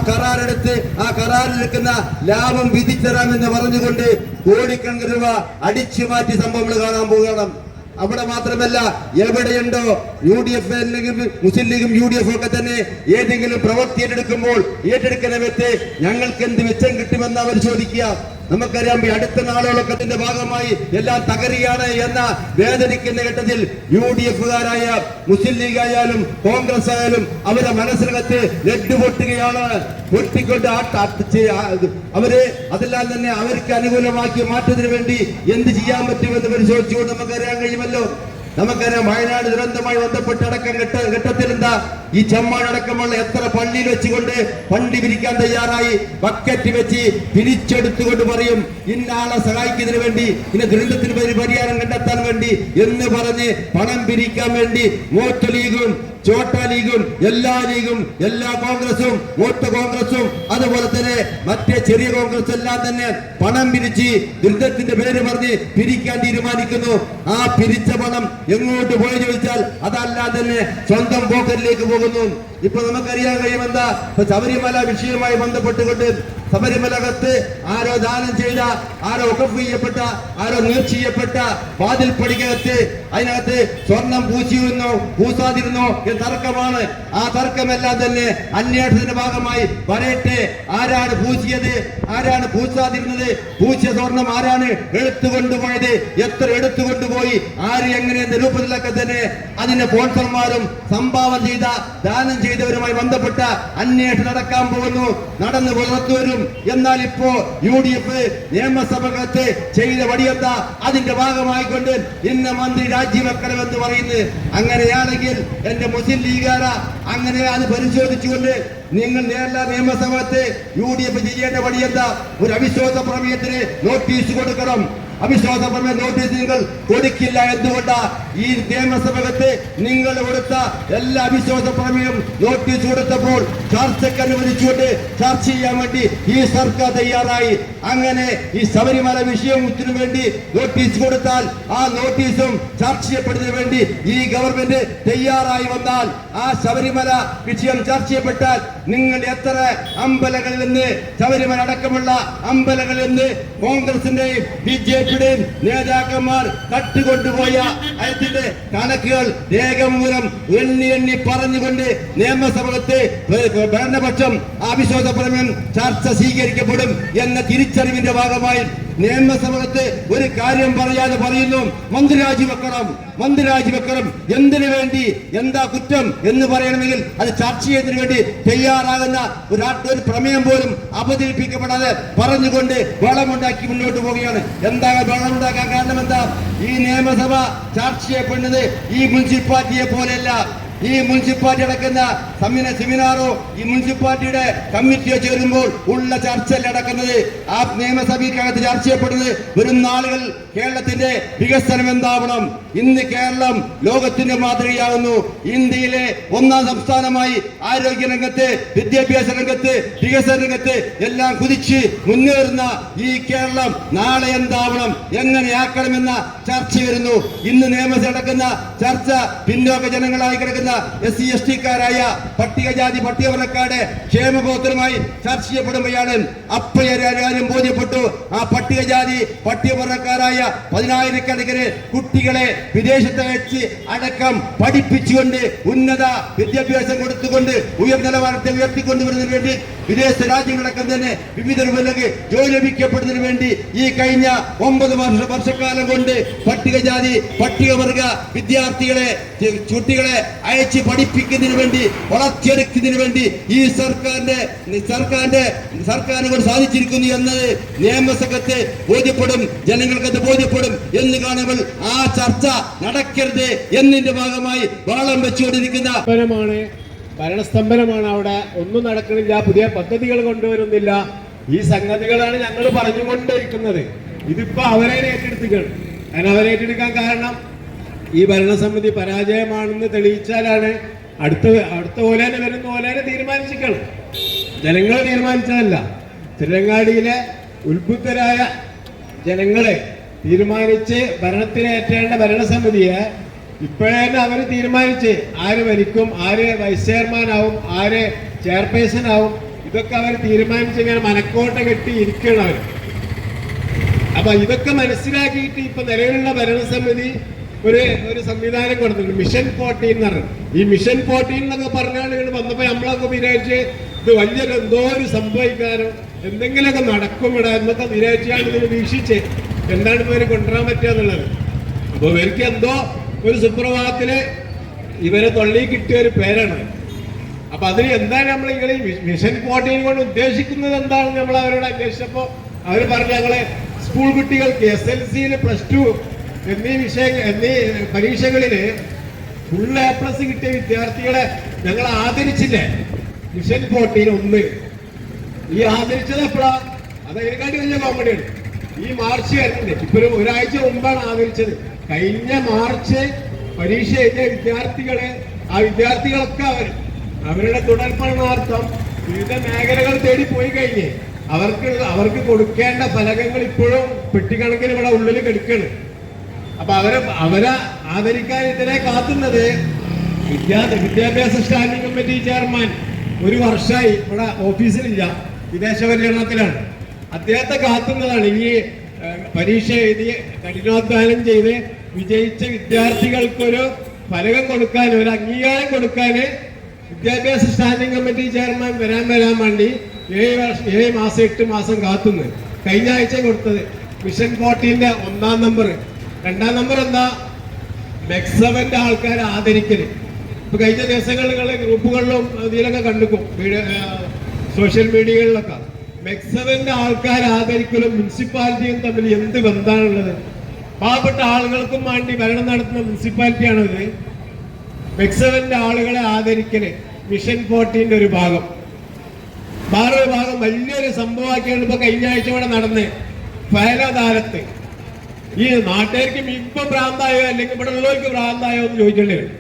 കരാറിലെടുക്കുന്ന ലാഭം വിധിച്ചറാമെന്ന് പറഞ്ഞുകൊണ്ട് കോടിക്കണക്കിന് രൂപ അടിച്ചു മാറ്റി സംഭവങ്ങൾ കാണാൻ പോവുകയാണ്. അവിടെ മാത്രമല്ല, എവിടെയുണ്ടോ UDF അല്ലെങ്കിൽ മുസ്ലിം ലീഗും UDF ഒക്കെ തന്നെ ഏതെങ്കിലും പ്രവൃത്തി ഏറ്റെടുക്കുന്ന വ്യക്തി ഞങ്ങൾക്ക് എന്ത് മെച്ചം കിട്ടുമെന്ന് അവർ ചോദിക്കുക. നമുക്കറിയാം, ഈ അടുത്ത നാളുകളൊക്കെ ഭാഗമായി എല്ലാം തകരുകയാണ് എന്ന വേദനിക്കുന്ന ഘട്ടത്തിൽ UDF-കാരായ മുസ്ലിം ലീഗ് ആയാലും കോൺഗ്രസ് ആയാലും അവരുടെ മനസ്സിനകത്ത് ലഡ് പൊട്ടുകയാണ്. പൊട്ടിക്കൊണ്ട് അവര് അതെല്ലാം തന്നെ അവർക്ക് അനുകൂലമാക്കി മാറ്റുന്നതിന് വേണ്ടി എന്ത് ചെയ്യാൻ പറ്റുമെന്ന് പരിശോധിച്ചുകൊണ്ട് നമുക്കറിയാൻ കഴിയുമല്ലോ. നമുക്കറിയാം, വയനാട് ദുരന്തമായി ബന്ധപ്പെട്ട് അടക്കം ഘട്ടത്തിൽ എന്താ ഈ ചെമ്മാടക്കമുള്ള എത്ര പള്ളിയിൽ വെച്ചുകൊണ്ട് പണ്ടി പിരിക്കാൻ തയ്യാറായി ബക്കറ്റ് വെച്ച് പിരിച്ചെടുത്തുകൊണ്ട് പറയും ഇന്ന ആളെ സഹായിക്കുന്നതിന് വേണ്ടി, ഇന്ന ദുരന്തത്തിന് പരിഹാരം കണ്ടെത്താൻ വേണ്ടി എന്ന് പറഞ്ഞ് പണം പിരിക്കാൻ വേണ്ടി വോട്ട് ലീഗും ചോട്ട ലീഗും എല്ലാ കോൺഗ്രസും വോട്ട് കോൺഗ്രസും അതുപോലെ തന്നെ മറ്റേ ചെറിയ കോൺഗ്രസ് എല്ലാം തന്നെ പണം പിരിച്ച് ദുരിതത്തിന്റെ പേര് പറഞ്ഞ് പിരിക്കാൻ തീരുമാനിക്കുന്നു. ആ പിരിച്ച പണം എങ്ങോട്ട് പോയി ചോദിച്ചാൽ അതല്ലാതെ തന്നെ സ്വന്തം പോക്കറ്റിലേക്ക് പോകുന്നു. ഇപ്പൊ നമുക്കറിയാൻ കഴിയുമെന്താ, ശബരിമല വിഷയവുമായി ബന്ധപ്പെട്ടുകൊണ്ട് ശബരിമലകത്ത് ആരോ ദാനം ചെയ്ത, ആരോ ഒക്കഫ് ചെയ്യപ്പെട്ട, ആരോ നീർച്ച ചെയ്യപ്പെട്ട വാതിൽ പടികകത്ത് അതിനകത്ത് സ്വർണം പൂസാതിരുന്നോ എന്ന തർക്കമാണ്. ആ തർക്കമെല്ലാം തന്നെ അന്വേഷണത്തിന്റെ ഭാഗമായി വരട്ടെ. ആരാണ് പൂശിയത്, ആരാണ് പൂസാതിരുന്നത്, പൂശിയ സ്വർണം ആരാണ് എടുത്തുകൊണ്ടുപോയത്, എത്ര എടുത്തുകൊണ്ടുപോയി, ആര് എങ്ങനെ നിരൂപത്തിലൊക്കെ തന്നെ അതിന്റെ സ്പോൺസർമാരും സംഭാവന ചെയ്ത ദാനം ചെയ്തവരുമായി ബന്ധപ്പെട്ട അന്വേഷണം നടക്കാൻ പോകുന്നു, നടന്നു പുറത്തുവരും. എന്നാൽ ഇപ്പോ UDF നിയമസഭകത്ത് ചെയ്ത വടിയെന്താ, അതിന്റെ ഭാഗമായിക്കൊണ്ട് ഇന്ന മന്ത്രി രാജിവെക്കണമെന്ന് പറയുന്നത്. അങ്ങനെയാണെങ്കിൽ എന്റെ മുസ്ലിം ലീഗാര അങ്ങനെ അത് പരിശോധിച്ചുകൊണ്ട് നിങ്ങൾ നേരത്തെ നിയമസഭത്തെ UDF ചെയ്യേണ്ട വടിയെന്താ, ഒരു അവിശ്വാസ പ്രമേയത്തിന് നോട്ടീസ് കൊടുക്കണം. അവിശ്വാസ പ്രമേയ നോട്ടീസ് നിങ്ങൾ കൊടുക്കില്ല. എന്തുകൊണ്ടാ? ഈ നിയമസഭകത്ത് നിങ്ങൾ കൊടുത്ത എല്ലാ അവിശ്വാസ പ്രമേയം നോട്ടീസ് കൊടുത്തപ്പോൾ ചർച്ചയ്ക്ക് അനുവദിച്ചുകൊണ്ട് ചർച്ച ചെയ്യാൻ വേണ്ടി ഈ സർക്കാർ തയ്യാറായി. അങ്ങനെ ഈ ശബരിമല വിഷയത്തിനു വേണ്ടി നോട്ടീസ് കൊടുത്താൽ ആ നോട്ടീസും ചർച്ച ചെയ്യപ്പെടുന്നതിന് വേണ്ടി ഈ ഗവൺമെന്റ് തയ്യാറായി വന്നാൽ, ആ ശബരിമല വിഷയം ചർച്ച ചെയ്യപ്പെട്ടാൽ നിങ്ങൾ എത്ര അമ്പലങ്ങളിൽ നിന്ന്, ശബരിമല അടക്കമുള്ള അമ്പലങ്ങളിൽ നിന്ന് കോൺഗ്രസിന്റെയും BJPയുടെയും നേതാക്കന്മാർ തട്ടുകൊണ്ടുപോയ അതിന്റെ കണക്കുകൾ രേഖമൂലം എണ്ണി പറഞ്ഞുകൊണ്ട് നിയമസഭകത്ത് ഭരണപക്ഷം അവിശ്വാസ പ്രമേയം ചർച്ച സ്വീകരിക്കപ്പെടും എന്ന തിരിച്ചറിവിന്റെ ഭാഗമായി നിയമസഭകത്ത് ഒരു കാര്യം പറയാതെ പറയുന്നു മന്ത്രി രാജിവെക്കണം. എന്തിനു വേണ്ടി, എന്താ കുറ്റം എന്ന് പറയണമെങ്കിൽ അത് ചർച്ച ചെയ്യുന്നതിന് വേണ്ടി തയ്യാറാകുന്ന ഒരു പ്രമേയം പോലും അവതരിപ്പിക്കപ്പെടാതെ പറഞ്ഞുകൊണ്ട് വളമുണ്ടാക്കി മുന്നോട്ട് പോവുകയാണ്. എന്താ വളമുണ്ടാക്കാൻ കാരണം എന്താ? ഈ നിയമസഭ ചർച്ച ചെയ്യപ്പെടുന്നത് ഈ മുനിസിപ്പാലിറ്റിയെ പോലെയല്ല. ഈ മുനിസിപ്പാലിറ്റി നടക്കുന്ന സെമിനാറോ ഈ മുനിസിപ്പാലിറ്റിയുടെ കമ്മിറ്റിയോ ചേരുമ്പോൾ ഉള്ള ചർച്ചയല്ല നടക്കുന്നത്. ആ നിയമസഭയ്ക്കകത്ത് ചർച്ച ചെയ്യപ്പെടുന്നത് വരും നാളുകൾ കേരളത്തിന്റെ വികസനം എന്താവണം. ഇന്ന് കേരളം ലോകത്തിന്റെ മാതൃകയാകുന്നു. ഇന്ത്യയിലെ ഒന്നാം സംസ്ഥാനമായി ആരോഗ്യ രംഗത്ത്, വിദ്യാഭ്യാസ രംഗത്ത്, വികസന രംഗത്ത് എല്ലാം കുതിച്ച് മുന്നേറുന്ന ഈ കേരളം നാളെ എന്താവണം, എങ്ങനെയാക്കണമെന്ന ചർച്ച വരുന്നു. ഇന്ന് നിയമസഭ നടക്കുന്ന ചർച്ച പിന്നോക്ക ജനങ്ങളായി കിടക്കുന്ന SC ST-കാരായ പട്ടികജാതി പട്ടികവർഗക്കാരുടെ ക്ഷേമബോധവുമായി ചർച്ച ചെയ്യപ്പെടുമ്പോഴാണ് അപ്പഴാരും ബോധ്യപ്പെട്ടു. ആ പട്ടികജാതി പട്ടികവർഗക്കാരായ 10,000-കണക്കിന് കുട്ടികളെ വിദേശത്ത് വെച്ച് അടക്കം പഠിപ്പിച്ചുകൊണ്ട് ഉന്നത വിദ്യാഭ്യാസം കൊടുത്തുകൊണ്ട് ഉയർന്ന നിലവാരത്തെ ഉയർത്തിക്കൊണ്ടുവരുന്നതിന് വേണ്ടി വിദേശ രാജ്യങ്ങളടക്കം തന്നെ വിവിധ രൂപത്തിലേക്ക് ജോലി ലഭിക്കപ്പെടുന്നതിന് വേണ്ടി ഈ കഴിഞ്ഞ 9 വർഷക്കാലം കൊണ്ട് പട്ടികജാതി പട്ടികവർഗ വിദ്യാർത്ഥികളെ കുട്ടികളെ അയച്ച് പഠിപ്പിക്കുന്നതിന് വേണ്ടി വളർത്തിയെടുക്കുന്നതിന് വേണ്ടി ഈ സർക്കാരിനെ കൊണ്ട് സാധിച്ചിരിക്കുന്നു എന്നത് നിയമസഭയ്ക്ക് ബോധ്യപ്പെടും, ജനങ്ങൾക്കത് ബോധ്യപ്പെടും എന്ന് കാണുമ്പോൾ ആ ചർച്ച നടക്കരുത് എന്നതിന്റെ ഭാഗമായി വാളം വെച്ചുകൊണ്ടിരിക്കുന്ന ഭരണസ്തംഭനമാണ്. അവിടെ ഒന്നും നടക്കണില്ല, പുതിയ പദ്ധതികൾ കൊണ്ടുവരുന്നില്ല. ഈ സംഗതികളാണ് ഞങ്ങൾ പറഞ്ഞുകൊണ്ടിരിക്കുന്നത്. ഇതിപ്പോ അവരെ ഏറ്റെടുത്തുകയാണ്. കാരണം അവരെ ഏറ്റെടുക്കാൻ കാരണം ഈ ഭരണസമിതി പരാജയമാണെന്ന് തെളിയിച്ചാലാണ് അടുത്ത ഓലേനെ വരുന്ന ഓലേനെ തീരുമാനിച്ചിരിക്കണം. ജനങ്ങൾ തീരുമാനിച്ചതല്ല. തിരുരങ്ങാടിയിലെ ഉത്ബുദ്ധരായ ജനങ്ങളെ തീരുമാനിച്ച് ഭരണത്തിലേറ്റേണ്ട ഭരണസമിതിയെ ഇപ്പോഴേ തന്നെ അവർ തീരുമാനിച്ച് ആര് ഭരിക്കും, ആര് വൈസ് ചെയർമാനാവും, ആര് ചെയർപേഴ്സൺ ആവും, ഇതൊക്കെ അവർ തീരുമാനിച്ച് ഇങ്ങനെ മനക്കോട്ട കെട്ടി ഇരിക്കണം അവർ. അപ്പൊ ഇതൊക്കെ മനസ്സിലാക്കിയിട്ട് ഇപ്പൊ നിലവിലുള്ള ഭരണസമിതി ഒരു സംവിധാനം കൊടുത്തിട്ടുണ്ട്, മിഷൻ 14 എന്ന് പറഞ്ഞു. ഈ മിഷൻ 14 എന്നൊക്കെ പറഞ്ഞാൽ വന്നപ്പോ നമ്മളൊക്കെ വിചാരിച്ച് ഇത് വലിയൊരു എന്തോ ഒരു സംഭവിക്കാനോ എന്തെങ്കിലുമൊക്കെ നടക്കും ഇവിടെ എന്നൊക്കെ വിചാരിച്ചാണ് ഇതിന് വീക്ഷിച്ച് എന്താണ് ഇവര് കൊണ്ടുവരാൻ പറ്റുക എന്നുള്ളത്. അപ്പൊ ഇവർക്ക് എന്തോ ഒരു സുപ്രഭാതത്തില് ഇവരെ തൊള്ളി കിട്ടിയ ഒരു പേരാണ്. അപ്പൊ അതിന് എന്താണ് നമ്മൾ ഇങ്ങനെ മിഷൻ 14 കൊണ്ട് ഉദ്ദേശിക്കുന്നത് എന്താണെന്ന് നമ്മൾ അവരോട് അന്വേഷിച്ചപ്പോ അവർ പറഞ്ഞു ഞങ്ങള് സ്കൂൾ കുട്ടികൾക്ക് SLC-യിൽ +2 എന്നീ പരീക്ഷകളില് ഫുൾ A+ കിട്ടിയ വിദ്യാർത്ഥികളെ ഞങ്ങൾ ആദരിച്ചില്ലേ മിഷൻ 14 1. ഈ ആദരിച്ചത് എപ്പോഴാ? അത് അതിനെക്കാട്ടി വലിയ കോമഡിയാണ്. ഈ മാർച്ച് വരുന്നുണ്ട്, ഇപ്പൊ ഒരാഴ്ച മുമ്പാണ് ആദരിച്ചത്. കഴിഞ്ഞ മാർച്ച് പരീക്ഷ എഴുതിയ വിദ്യാർത്ഥികളൊക്കെ അവരുടെ തുടർ പഠനാർത്ഥം വിവിധ മേഖലകൾ തേടി പോയി കഴിഞ്ഞ് അവർക്ക് കൊടുക്കേണ്ട ഫലകങ്ങൾ ഇപ്പോഴും പെട്ടിക്കണക്കിന് ഇവിടെ ഉള്ളിൽ കിടക്കാണ്. അപ്പൊ അവരെ ആദരിക്കാൻ ഇതിനെ കാത്തുന്നത് വിദ്യാഭ്യാസ സ്റ്റാൻഡിംഗ് കമ്മിറ്റി ചെയർമാൻ ഒരു വർഷമായി ഇവിടെ ഓഫീസിലില്ല, വിദേശ പര്യടനത്തിലാണ്. അദ്ദേഹത്തെ കാത്തുന്നതാണ് ഈ പരീക്ഷ എഴുതി കഠിനാധ്വാനം ചെയ്ത് വിജയിച്ച വിദ്യാർത്ഥികൾക്കൊരു ഫലകം കൊടുക്കാൻ, ഒരു അംഗീകാരം കൊടുക്കാൻ വിദ്യാഭ്യാസ സ്റ്റാൻഡിംഗ് കമ്മിറ്റി ചെയർമാൻ വരാൻ വേണ്ടി 7 മാസം 8 മാസം കാത്തുന്നു. കഴിഞ്ഞ ആഴ്ച കൊടുത്തത് മിഷൻ 14-ന്റെ 1-ാം നമ്പർ. 2-ാം നമ്പർ എന്താ? മെക്സവന്റെ ആൾക്കാരെ ആദരിക്കല്. ഇപ്പൊ കഴിഞ്ഞ ദിവസങ്ങളിൽ ഗ്രൂപ്പുകളിലും ഇതിലൊക്കെ കണ്ടുക്കും, സോഷ്യൽ മീഡിയകളിലൊക്കെ. മെക്സവന്റെ ആൾക്കാരെ ആദരിക്കലും മുനിസിപ്പാലിറ്റിയും തമ്മിൽ എന്ത് ബന്ധമാണുള്ളത്? പാവപ്പെട്ട ആളുകൾക്കും വേണ്ടി ഭരണം നടത്തുന്ന മുനിസിപ്പാലിറ്റിയാണിത്. മെക്സവന്റെ ആളുകളെ ആദരിക്കല് മിഷൻ 14-ന്റെ ഒരു ഭാഗം. വേറൊരു ഭാഗം വലിയൊരു സംഭവമാക്കിയാണ് ഇപ്പൊ കഴിഞ്ഞ ആഴ്ച ഇവിടെ നടന്ന് ഫയലദാലത്ത്. ഈ നാട്ടുകാർക്ക് ഇപ്പൊ ഭ്രാന്തായോ അല്ലെങ്കിൽ ഇവിടെ ഉള്ളവർക്ക് ഭ്രാന്തായോ എന്ന് ചോദിക്കേണ്ടി വരും.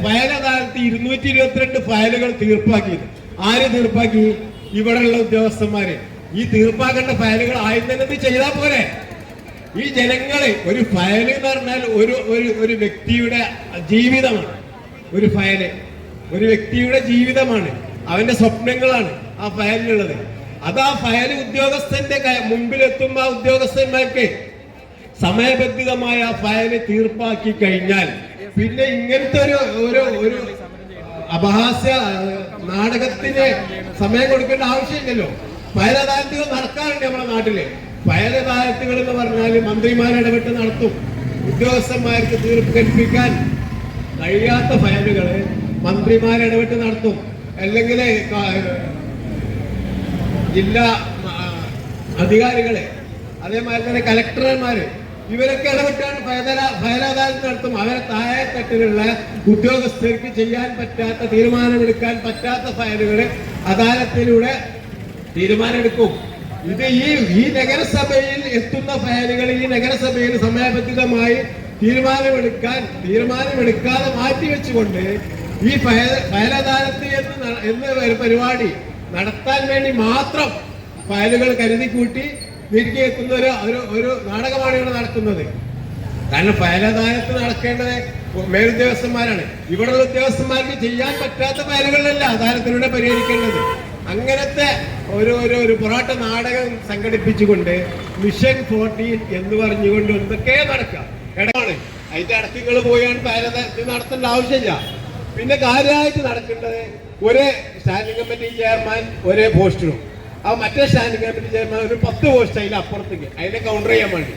ഫയലദാലത്ത് 222 ഫയലുകൾ തീർപ്പാക്കിയത്. ആര് തീർപ്പാക്കി? ഇവിടെയുള്ള ഉദ്യോഗസ്ഥന്മാര്. ഈ തീർപ്പാക്കേണ്ട ഫയലുകൾ ആദ്യം തന്നെ ചെയ്താൽ പോരെ? ഈ ജനങ്ങള് ഒരു ഫയൽ എന്ന് പറഞ്ഞാൽ ഒരു വ്യക്തിയുടെ ജീവിതമാണ്. ഒരു ഫയല് ഒരു വ്യക്തിയുടെ ജീവിതമാണ്, അവന്റെ സ്വപ്നങ്ങളാണ് ആ ഫയലിലുള്ളത്. അത് ആ ഫയൽ ഉദ്യോഗസ്ഥന്റെ മുമ്പിലെത്തുമ്പോ ആ ഉദ്യോഗസ്ഥന്മാർക്ക് സമയബന്ധിതമായ ആ ഫയല് തീർപ്പാക്കി കഴിഞ്ഞാൽ പിന്നെ ഇങ്ങനത്തെ ഒരു അപഹാസ്യ നാടകത്തിന് സമയം കൊടുക്കേണ്ട ആവശ്യമില്ലല്ലോ. ഫയൽ അദാലത്തുകൾ നടക്കാറുണ്ട് നമ്മുടെ നാട്ടില്. ഫയൽ അദാലത്തുകൾ എന്ന് പറഞ്ഞാൽ മന്ത്രിമാർ ഇടപെട്ട് നടത്തും. ഉദ്യോഗസ്ഥന്മാർക്ക് തീർപ്പ് കൽപ്പിക്കാൻ കഴിയാത്ത ഫയലുകള് മന്ത്രിമാർ ഇടപെട്ട് നടത്തും. അല്ലെങ്കിൽ ജില്ലാ അധികാരികളെ, അതേമാതിരി തന്നെ കലക്ടർമാര്, ഇവരൊക്കെ ഇടപെട്ടാണ് ഫയൽ അദാലത്ത് നടത്തും. അവരെ താഴെ തട്ടിലുള്ള ഉദ്യോഗസ്ഥർക്ക് ചെയ്യാൻ പറ്റാത്ത, തീരുമാനമെടുക്കാൻ പറ്റാത്ത ഫയലുകൾ അദാലത്തിലൂടെ തീരുമാനമെടുക്കും. ഇത് ഈ നഗരസഭയിൽ എത്തുന്ന ഫയലുകൾ ഈ നഗരസഭയിൽ സമയബന്ധിതമായി തീരുമാനമെടുക്കാതെ മാറ്റിവെച്ചുകൊണ്ട് ഈ ഫയൽ അദാലത്ത് എന്ന പരിപാടി നടത്താൻ വേണ്ടി മാത്രം ഫയലുകൾ കരുതി കൂട്ടി തിരികെ എത്തുന്ന ഒരു നാടകമാണ് ഇവിടെ നടക്കുന്നത്. കാരണം ഫയൽ അദാലത്ത് നടക്കേണ്ടത് മേലുദ്യോഗസ്ഥന്മാരാണ്. ഇവിടെയുള്ള ഉദ്യോഗസ്ഥന്മാർക്ക് ചെയ്യാൻ പറ്റാത്ത ഫയലുകളിലല്ല അദാലത്തിലൂടെ പരിഹരിക്കേണ്ടത്. അങ്ങനത്തെ ഒരു പൊറാട്ട നാടകം സംഘടിപ്പിച്ചുകൊണ്ട് മിഷൻ 14 എന്ന് പറഞ്ഞുകൊണ്ട് എന്തൊക്കെ നടക്കാം ഇടമാണ്. അതിന്റെ അടക്കങ്ങൾ പോയാണ് ഫയൽ അദാലത്ത് നടത്തേണ്ട ആവശ്യമില്ല. പിന്നെ കാര്യമായിട്ട് നടക്കേണ്ടത് ഒരേ സ്റ്റാൻഡിംഗ് കമ്മിറ്റി ചെയർമാൻ ഒരേ പോസ്റ്റിനും, ആ മറ്റേ സ്റ്റാൻഡിംഗ് കമ്മിറ്റി ചെയർമാൻ ഒരു 10 പോസ്റ്റ് അതിൽ അപ്പുറത്തേക്ക് അതിനെ കൗണ്ടർ ചെയ്യാൻ വേണ്ടി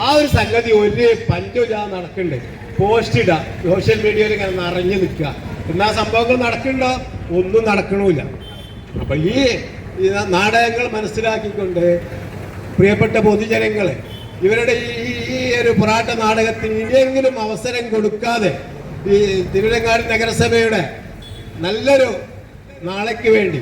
ആ ഒരു സംഗതി ഒരു പഞ്ചോജാ നടക്കുന്നുണ്ട്. പോസ്റ്റ് ഇടുക, സോഷ്യൽ മീഡിയയിൽ ഇങ്ങനെ നിറഞ്ഞു നിൽക്കുക. എന്നാ സംഭവങ്ങൾ നടക്കുന്നുണ്ടോ? ഒന്നും നടക്കണമില്ല. അപ്പൊ ഈ നാടകങ്ങൾ മനസ്സിലാക്കിക്കൊണ്ട് പ്രിയപ്പെട്ട പൊതുജനങ്ങളെ ഇവരുടെ ഈ ഒരു പൊറാട്ട നാടകത്തിന് ഇനിയെങ്കിലും അവസരം കൊടുക്കാതെ ഈ തിരുവനങ്ങാടി നഗരസഭയുടെ നല്ലൊരു നാളേക്ക് വേണ്ടി,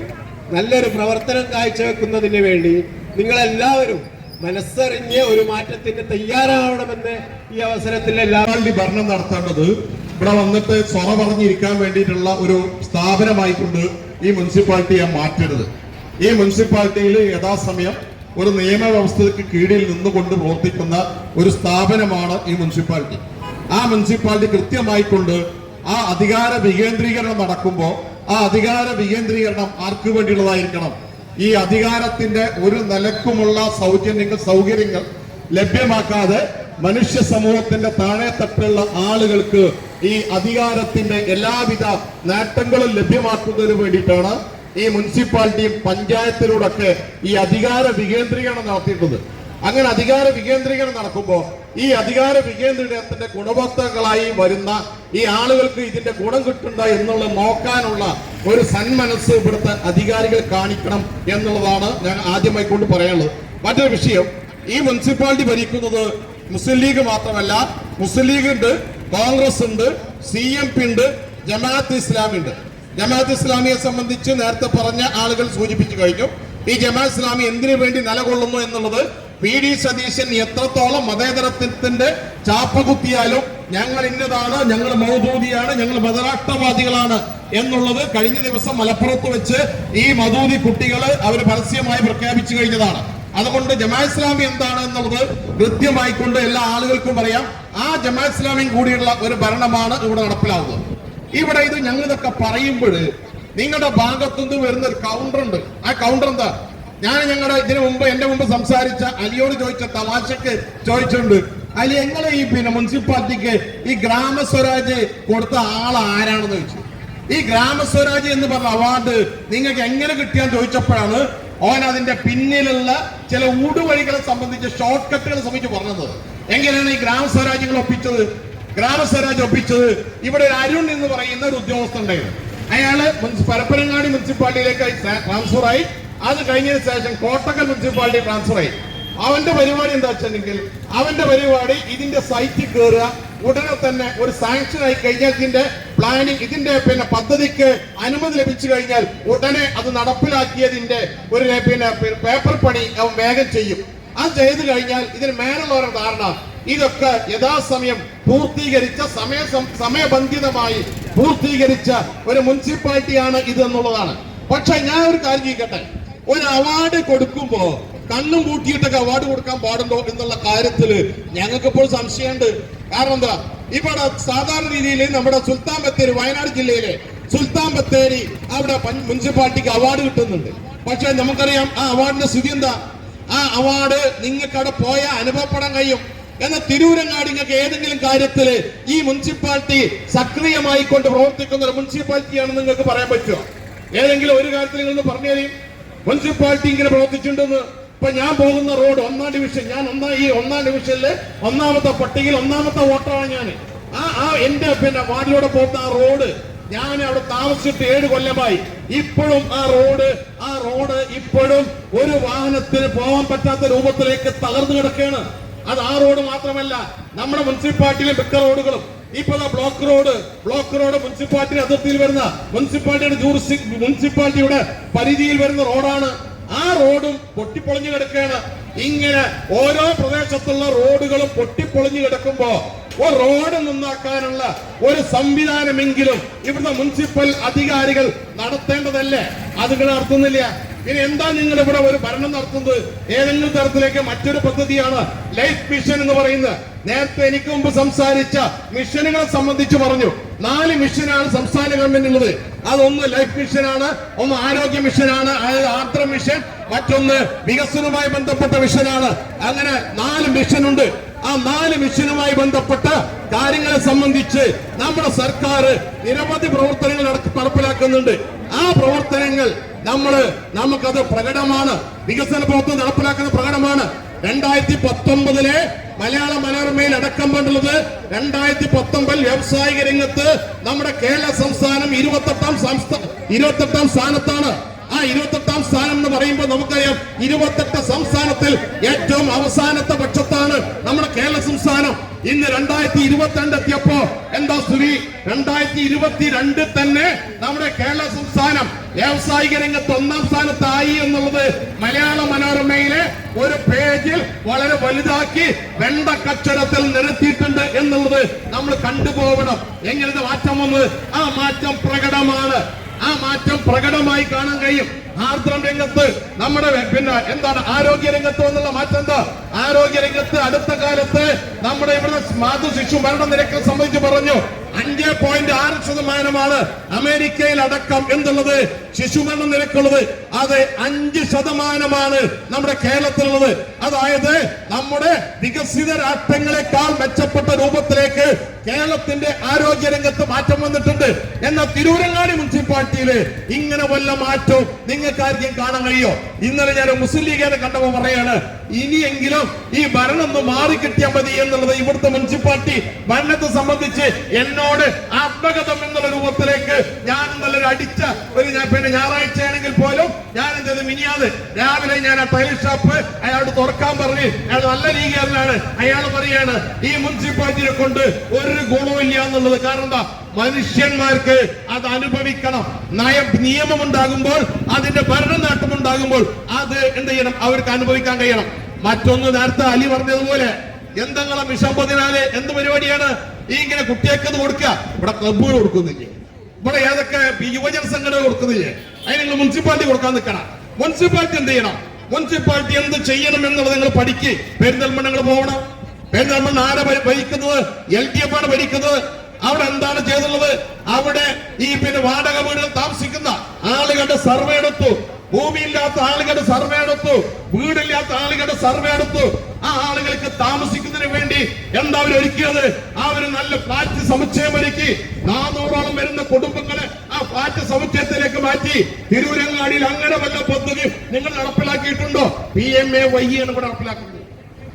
നല്ലൊരു പ്രവർത്തനം കാഴ്ചവെക്കുന്നതിന് വേണ്ടി നിങ്ങളെല്ലാവരും മനസ്സറിഞ്ഞ് ഒരു മാറ്റത്തിന് തയ്യാറാവണമെന്ന് ഈ അവസരത്തിൽ എല്ലാവരും ഭരണം നടത്തേണ്ടത് ഇവിടെ വന്നിട്ട് സൊറ പറഞ്ഞിരിക്കാൻ വേണ്ടിയിട്ടുള്ള ഒരു സ്ഥാപനമായിക്കൊണ്ട് ഈ മുനിസിപ്പാലിറ്റിയെ മാറ്റരുത്. ഈ മുനിസിപ്പാലിറ്റിയിൽ യഥാസമയം ഒരു നിയമവ്യവസ്ഥയ്ക്ക് കീഴിൽ നിന്നുകൊണ്ട് പ്രവർത്തിക്കുന്ന ഒരു സ്ഥാപനമാണ് ഈ മുനിസിപ്പാലിറ്റി. ആ മുനിസിപ്പാലിറ്റി കൃത്യമായിക്കൊണ്ട് ആ അധികാര വികേന്ദ്രീകരണം നടക്കുമ്പോൾ ആ അധികാര വികേന്ദ്രീകരണം ആർക്ക് വേണ്ടിയുള്ളതായിരിക്കണം? ഈ അധികാരത്തിന്റെ ഒരു നിലക്കുമുള്ള സൗകര്യങ്ങൾ ലഭ്യമാക്കാതെ മനുഷ്യ സമൂഹത്തിന്റെ താഴെ തട്ടിലുള്ള ആളുകൾക്ക് ഈ അധികാരത്തിന്റെ എല്ലാവിധ നേട്ടങ്ങളും ലഭ്യമാക്കുന്നതിന് വേണ്ടിയിട്ടാണ് ഈ മുനിസിപ്പാലിറ്റിയും പഞ്ചായത്തിലൂടെയൊക്കെ ഈ അധികാര വികേന്ദ്രീകരണം നടത്തിയിട്ടുള്ളത്. അങ്ങനെ അധികാര വികേന്ദ്രീകരണം നടക്കുമ്പോൾ ഈ അധികാര വികേന്ദ്രീകരണത്തിന്റെ ഗുണഭോക്താക്കളായി വരുന്ന ഈ ആളുകൾക്ക് ഇതിന്റെ ഗുണം കിട്ടുന്നുണ്ടോ എന്നുള്ളത് നോക്കാനുള്ള ഒരു സന്മനസ് ഇവിടുത്തെ അധികാരികൾ കാണിക്കണം എന്നുള്ളതാണ് ഞാൻ ആദ്യമായി കൊണ്ട് പറയാനുള്ളത്. മറ്റൊരു വിഷയം, ഈ മുനിസിപ്പാലിറ്റി ഭരിക്കുന്നത് മുസ്ലിം ലീഗ് മാത്രമല്ല, മുസ്ലിം ലീഗ് ഉണ്ട്, കോൺഗ്രസ് ഉണ്ട്, CMP ഉണ്ട്, ജമാഅത്ത് ഇസ്ലാമി ഉണ്ട്. ജമാഅത്ത് ഇസ്ലാമിയെ സംബന്ധിച്ച് നേരത്തെ പറഞ്ഞ ആളുകൾ സൂചിപ്പിച്ചു കഴിഞ്ഞു. ഈ ജമാഅത്ത് ഇസ്ലാമി എന്തിനു വേണ്ടി നിലകൊള്ളുന്നു എന്നുള്ളത് PD സതീശൻ എത്രത്തോളം മതേതരത്വത്തിന്റെ ചാപ്പ കുത്തിയാലും ഞങ്ങൾ ഇന്നതാണ്, ഞങ്ങൾ മൗദൂദിയാണ്, ഞങ്ങൾ മതരാഷ്ട്രവാദികളാണ് എന്നുള്ളത് കഴിഞ്ഞ ദിവസം മലപ്പുറത്ത് വെച്ച് ഈ മൗദൂദി കുട്ടികൾ അവർ പരസ്യമായി പ്രഖ്യാപിച്ചു കഴിഞ്ഞതാണ്. അതുകൊണ്ട് ജമാഅത്ത് ഇസ്ലാമി എന്താണ് എന്നുള്ളത് കൃത്യമായിക്കൊണ്ട് എല്ലാ ആളുകൾക്കും പറയാം. ആ ജമാഅത്ത് ഇസ്ലാമിയും കൂടിയുള്ള ഒരു ഭരണമാണ് ഇവിടെ നടപ്പിലാവുന്നത്. ഇവിടെ ഇത് ഞങ്ങൾ ഇതൊക്കെ പറയുമ്പോൾ നിങ്ങളുടെ ഭാഗത്തുനിന്ന് വരുന്ന ഒരു കൗണ്ടർ ഉണ്ട്. ആ കൗണ്ടർ എന്താ? ഞാൻ എന്റെ മുമ്പ് സംസാരിച്ച അലിയോട് ചോദിച്ച തമാശക്ക് ചോദിച്ചിട്ടുണ്ട്, അലി എങ്ങനെ ഈ മുനിസിപ്പാലിറ്റിക്ക് ഈ ഗ്രാമസ്വരാജ് കൊടുത്ത ആളാരാണെന്ന് ചോദിച്ചു. ഈ ഗ്രാമസ്വരാജ് എന്ന് പറഞ്ഞ അവാർഡ് നിങ്ങൾക്ക് എങ്ങനെ കിട്ടിയാന്ന് ചോദിച്ചപ്പോഴാണ് ഓൻ അതിന്റെ പിന്നിലുള്ള ചില ഊടുവഴികളെ സംബന്ധിച്ച് ഷോർട്ട് കട്ടുകളെ സംബന്ധിച്ച് പറഞ്ഞത്. എങ്ങനെയാണ് ഈ ഗ്രാമസ്വരാജ്യങ്ങൾ ഒപ്പിച്ചത്? ഗ്രാമസ്വരാജ് ഒപ്പിച്ചത് ഇവിടെ ഒരു അരുൺ എന്ന് പറയുന്ന ഒരു ഉദ്യോഗസ്ഥൻ ഉണ്ടായിരുന്നു. അയാള് പരപ്പനങ്ങാടി മുനിസിപ്പാലിറ്റിയിലേക്ക് ട്രാൻസ്ഫർ ആയി. അത് കഴിഞ്ഞതിന് ശേഷം കോട്ടക്കൽ മുനിസിപ്പാലിറ്റി ട്രാൻസ്ഫർ ആയി. അവന്റെ പരിപാടി എന്താ വെച്ചിട്ടുണ്ടെങ്കിൽ അവന്റെ പരിപാടി ഇതിന്റെ സൈറ്റിൽ കയറുക, ഉടനെ തന്നെ ഒരു സാങ്ഷൻ ആയി കഴിഞ്ഞാൽ ഇതിന്റെ പ്ലാനിങ് ഇതിന്റെ പദ്ധതിക്ക് അനുമതി ലഭിച്ചു കഴിഞ്ഞാൽ ഉടനെ അത് നടപ്പിലാക്കിയതിന്റെ ഒരു പേപ്പർ പണി അവൻ വേഗം ചെയ്യും. അത് ചെയ്തു കഴിഞ്ഞാൽ ഇതിന് മേലുള്ളവരുടെ ധാരണ ഇതൊക്കെ യഥാസമയം പൂർത്തീകരിച്ച സമയബന്ധിതമായി പൂർത്തീകരിച്ച ഒരു മുനിസിപ്പാലിറ്റിയാണ് ഇത് എന്നുള്ളതാണ്. പക്ഷെ ഞാൻ ഒരു കാര്യം ചെയ്യട്ടെ, ഒരു അവാർഡ് കൊടുക്കുമ്പോ കണ്ണും കൂട്ടിയിട്ടൊക്കെ അവാർഡ് കൊടുക്കാൻ പാടുണ്ടോ എന്നുള്ള കാര്യത്തില് ഞങ്ങൾക്കിപ്പോൾ സംശയമുണ്ട്. കാരണം എന്താ, ഇവിടെ സാധാരണ രീതിയിൽ നമ്മുടെ സുൽത്താൻ ബത്തേരി, വയനാട് ജില്ലയിലെ സുൽത്താൻ ബത്തേരി അവിടെ മുനിസിപ്പാലിറ്റിക്ക് അവാർഡ് കിട്ടുന്നുണ്ട്. പക്ഷെ നമുക്കറിയാം ആ അവാർഡിന്റെ സ്ഥിതി എന്താ? ആ അവാർഡ് നിങ്ങൾക്ക് അവിടെ പോയാൽ അനുഭവപ്പെടാൻ കഴിയും. എന്നാൽ തിരൂരങ്ങാടി നിങ്ങൾക്ക് ഏതെങ്കിലും കാര്യത്തില് ഈ മുനിസിപ്പാലിറ്റി സക്രിയമായി കൊണ്ട് പ്രവർത്തിക്കുന്ന ഒരു മുനിസിപ്പാലിറ്റിയാണെന്ന് നിങ്ങൾക്ക് പറയാൻ പറ്റുമോ? ഏതെങ്കിലും ഒരു കാര്യത്തിൽ നിങ്ങൾ പറഞ്ഞു തരും മുനിസിപ്പാലിറ്റി ഇങ്ങനെ പ്രവർത്തിച്ചിട്ടുണ്ടെന്ന്. ഇപ്പൊ ഞാൻ പോകുന്ന റോഡ് 1-ാം ഡിവിഷൻ, ഞാൻ ഈ 1-ാം ഡിവിഷനിലെ 1-ാമത്തെ പട്ടികയിൽ 1-ാമത്തെ വോട്ടറാണ് ഞാൻ. എന്റെ വാർഡിലൂടെ പോകുന്ന ആ റോഡ് ഞാൻ അവിടെ താമസിച്ചിട്ട് 7 കൊല്ലമായി. ഇപ്പോഴും ആ റോഡ് ഇപ്പോഴും ഒരു വാഹനത്തിന് പോകാൻ പറ്റാത്ത രൂപത്തിലേക്ക് തകർന്നു കിടക്കുകയാണ്. അത് ആ റോഡ് മാത്രമല്ല, നമ്മുടെ മുനിസിപ്പാലിറ്റിയിലെ മിക്ക റോഡുകളും ഇപ്പൊ ബ്ലോക്ക് റോഡ് മുനിസിപ്പാലിറ്റി അതിർത്തിയിൽ വരുന്ന മുനിസിപ്പാലിറ്റിയുടെ പരിധിയിൽ വരുന്ന റോഡാണ്. ആ റോഡും പൊട്ടിപ്പൊളിഞ്ഞു കിടക്കുകയാണ്. ഇങ്ങനെ ഓരോ പ്രദേശത്തുള്ള റോഡുകളും പൊട്ടിപ്പൊളിഞ്ഞു കിടക്കുമ്പോ ഒരു റോഡ് നന്നാക്കാനുള്ള ഒരു സംവിധാനമെങ്കിലും ഇവിടുത്തെ മുനിസിപ്പൽ അധികാരികൾ നടത്തേണ്ടതല്ലേ? അതുകൾ നടത്തുന്നില്ല. ഇനി എന്താ നിങ്ങൾ ഇവിടെ ഒരു ഭരണം നടത്തുന്നത്? ഏതെങ്കിലും തരത്തിലേക്ക് മറ്റൊരു പദ്ധതിയാണ് ലൈഫ് മിഷൻ എന്ന് പറയുന്നത്. നേരത്തെ എനിക്ക് മുമ്പ് സംസാരിച്ച മിഷനുകളെ സംബന്ധിച്ച് പറഞ്ഞു. 4 മിഷനാണ് സംസ്ഥാന ഗവൺമെന്റിനുള്ളത്. അതൊന്ന് ലൈഫ് മിഷനാണ്, ഒന്ന് ആരോഗ്യ മിഷനാണ്, അതായത് ആർദ്ര മിഷൻ, മറ്റൊന്ന് വികസനവുമായി ബന്ധപ്പെട്ട മിഷനാണ്. അങ്ങനെ 4 മിഷനുണ്ട്. ആ 4 മിഷനുമായി ബന്ധപ്പെട്ട കാര്യങ്ങളെ സംബന്ധിച്ച് നമ്മുടെ സർക്കാർ നിരവധി പ്രവർത്തനങ്ങൾ നടപ്പിലാക്കുന്നുണ്ട്. ആ പ്രവർത്തനങ്ങൾ നമുക്കത് പ്രകടമാണ്. വികസന പ്രവർത്തനം നടപ്പിലാക്കുന്ന പ്രകടമാണ്. 2019 മലയാള മനോരമയിൽ അടക്കം കണ്ടുള്ളത് 2019 വ്യാവസായിക രംഗത്ത് നമ്മുടെ കേരള സംസ്ഥാനം 28ാം സ്ഥാനത്താണ്. ആ 28ാം സ്ഥാനം എന്ന് പറയുമ്പോൾ നമുക്കറിയാം 28 സംസ്ഥാനത്തിൽ ഏറ്റവും അവസാനത്തെ പക്ഷത്താണ് നമ്മുടെ കേരള സംസ്ഥാനം. ഇന്ന് 2022 എത്തിയപ്പോ എന്താ സ്ഥിതി? 2022 തന്നെ നമ്മുടെ കേരള സംസ്ഥാനം വ്യാവസായിക രംഗത്ത് 1ാം സ്ഥാനത്തായി എന്നുള്ളത് മലയാള മനോരമയിലെ ഒരു പേജിൽ വളരെ വലുതാക്കി വെണ്ടക്കച്ചടത്തിൽ നിരത്തിയിട്ടുണ്ട് എന്നുള്ളത് നമ്മൾ കണ്ടുപോകണം. എങ്ങനെ മാറ്റം വന്ന്? ആ മാറ്റം പ്രകടമാണ്. ആ മാറ്റം പ്രകടമായി കാണാൻ കഴിയും. ആർദ്രം രംഗത്ത് നമ്മുടെ എന്താണ് ആരോഗ്യ രംഗത്ത് എന്നുള്ള മാറ്റം എന്താ? ആരോഗ്യ രംഗത്ത് അടുത്ത കാലത്ത് നമ്മുടെ ഇവിടെ മാതൃ ശിശു മരണ നിരക്ക് സംബന്ധിച്ച് പറഞ്ഞു 5.6% അമേരിക്കയിൽ അടക്കം എന്നുള്ളത് ശിശുമരണ നിരക്കുള്ളത്. അത് 5% നമ്മുടെ കേരളത്തിലുള്ളത്. അതായത് നമ്മുടെ വികസിത രാഷ്ട്രങ്ങളെക്കാൾ മെച്ചപ്പെട്ട രൂപത്തിലേക്ക് കേരളത്തിന്റെ ആരോഗ്യ രംഗത്ത് മാറ്റം വന്നിട്ടുണ്ട്. എന്നാൽ തിരൂരങ്ങാടി മുനിസിപ്പാലിറ്റിയില് ഇങ്ങനെ വല്ല മാറ്റവും നിങ്ങൾക്ക് ആർക്കും കാണാൻ കഴിയോ? ഇന്നലെ ഞാൻ മുസ്ലിം ലീഗിനെ കണ്ടപ്പോൾ പറയാണ്, ഇനിയെങ്കിലും ഈ ഭരണം ഒന്ന് മാറി കിട്ടിയാൽ മതി എന്നുള്ളത്. ഇവിടുത്തെ മുനിസിപ്പാലിറ്റി ഭരണത്തെ സംബന്ധിച്ച് എന്നോട് ആത്മകഥം എന്നുള്ള രൂപത്തിലേക്ക് ഞാൻ നല്ലൊരു അടിച്ച ഒരു ഞായറാഴ്ച ആണെങ്കിൽ പോലും ഞാൻ എന്തത് മിനിയാത് രാവിലെ ഞാൻ ആ ടൈൽ ഷോപ്പ് അയാളോട് തുറക്കാൻ പറഞ്ഞ്, അയാൾ നല്ല ലീഗുകാരനാണ്. അയാൾ പറയാണ് ഈ മുനിസിപ്പാലിറ്റിയെ കൊണ്ട് ഒരു ഗുണമില്ല എന്നുള്ളത്. കാരണം എന്താ? മനുഷ്യന്മാർക്ക് അത് അനുഭവിക്കണം. നിയമം ഉണ്ടാകുമ്പോൾ അതിന്റെ ഭരണനാട്ടം ഉണ്ടാകുമ്പോൾ അത് എന്ത് ചെയ്യണം? അവർക്ക് അനുഭവിക്കാൻ കഴിയണം. മറ്റൊന്ന്, നേരത്തെ അലി പറഞ്ഞതുപോലെ എന്തെങ്കിലും വിഷമ്പതിനാല് എന്ത് പരിപാടിയാണ് ഈ ഇങ്ങനെ കുട്ടികൾക്ക് കൊടുക്കുക? ഇവിടെ ക്ലബ്ബുകൾ കൊടുക്കുന്നില്ലേ? ഇവിടെ ഏതൊക്കെ യുവജന സംഘടന കൊടുക്കുന്നില്ലേ? അതിന് നിങ്ങൾ മുനിസിപ്പാലിറ്റി കൊടുക്കാൻ നിൽക്കണം. മുനിസിപ്പാലിറ്റി എന്ത് ചെയ്യണം? മുനിസിപ്പാലിറ്റി എന്ത് ചെയ്യണം എന്നുള്ളത് നിങ്ങൾ പഠിക്ക്. പെരിന്തൽമണ്ണ നിങ്ങൾ പോകണം. പെരിന്തൽമണ്ണ ആരെ ഭരിക്കുന്നത്? LDF ആണ് ഭരിക്കുന്നത്. അവിടെ എന്താണ് ചെയ്തുള്ളത്? അവിടെ ഈ വാടക വീടുകൾ താമസിക്കുന്ന ആളുകളുടെ സർവേ എടുത്തു. ഭൂമിയില്ലാത്ത ആളുകളുടെ സർവേ എടുത്തു. വീടില്ലാത്ത ആളുകളുടെ സർവേ എടുത്തു. ആ ആളുകൾക്ക് താമസിക്കുന്നതിന് വേണ്ടി എന്താ അവർ ഒരുക്കിയത്? അവർ നല്ല ഫ്ലാറ്റ് സമുച്ചയം ഒരുക്കി 400ഓളം വരുന്ന കുടുംബങ്ങളെ ആ ഫ്ലാറ്റ് സമുച്ചയത്തിലേക്ക് മാറ്റി. തിരൂരങ്ങാടിയിൽ അങ്ങനെ വല്ല പദ്ധതി നിങ്ങൾ നടപ്പിലാക്കിയിട്ടുണ്ടോ? PMAY ആണ് ഇവിടെ നടപ്പിലാക്കുന്നത്.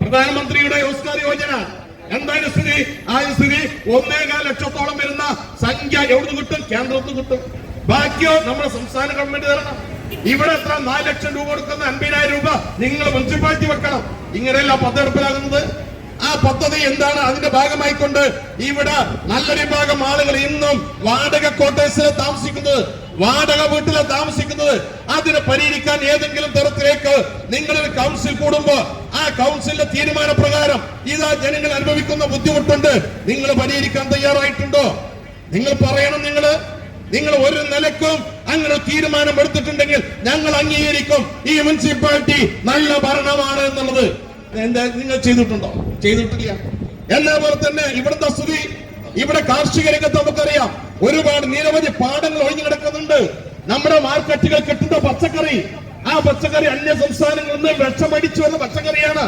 പ്രധാനമന്ത്രിയുടെ ഓസ്കാർ യോജന എന്താണ് സ്ഥിതി? ആ സ്ഥിതി 1.25 ലക്ഷത്തോളം വരുന്ന സംഖ്യ എവിടുന്ന് കിട്ടും? കേന്ദ്രത്തിൽ കിട്ടും. ബാക്കിയോ നമ്മുടെ സംസ്ഥാന ഗവൺമെന്റ് തരണം. ഇവിടെ എത്ര 4 ലക്ഷം രൂപ കൊടുക്കുന്ന 50,000 രൂപ നിങ്ങൾ മുനിസിപ്പാലിറ്റി വെക്കണം. ഇങ്ങനെയല്ല പദ്ധതി നടപ്പിലാക്കുന്നത്. ആ പദ്ധതി എന്താണ്? അതിന്റെ ഭാഗമായിക്കൊണ്ട് ഇവിടെ നല്ലൊരു വിഭാഗം ആളുകൾ ഇന്നും വാടക ക്വാർട്ടേഴ്സിൽ താമസിക്കുന്നത്, വാടക വീട്ടിലെ താമസിക്കുന്നത്. അതിനെ പരിഹരിക്കാൻ ഏതെങ്കിലും തരത്തിലേക്ക് നിങ്ങളൊരു കൗൺസിൽ കൂടുമ്പോ ആ കൗൺസിലിന്റെ തീരുമാനപ്രകാരം ഇതാ ജനങ്ങൾ അനുഭവിക്കുന്ന ബുദ്ധിമുട്ടുണ്ട്, നിങ്ങൾ പരിഹരിക്കാൻ തയ്യാറായിട്ടുണ്ടോ? നിങ്ങൾ പറയണം. നിങ്ങൾ ഒരു നിലക്കും അങ്ങനെ തീരുമാനം എടുത്തിട്ടുണ്ടെങ്കിൽ ഞങ്ങൾ അംഗീകരിക്കും ഈ മുനിസിപ്പാലിറ്റി നല്ല ഭരണമാണ് എന്നുള്ളത്. എന്താ നിങ്ങൾ ചെയ്തിട്ടുണ്ടോ? ചെയ്തിട്ടില്ല. എന്നപോലെ തന്നെ ഇവിടുത്തെ സ്ഥിതി, ഇവിടെ കാർഷിക രംഗത്ത് നമുക്കറിയാം ഒരുപാട് നിരവധി പാടങ്ങൾ ഒഴിഞ്ഞു കിടക്കുന്നുണ്ട്. നമ്മുടെ മാർക്കറ്റുകൾ കിട്ടുന്ന പച്ചക്കറി, ആ പച്ചക്കറി അന്യ സംസ്ഥാനങ്ങളിൽ നിന്ന് വിഷമടിച്ചു വന്ന പച്ചക്കറിയാണ്.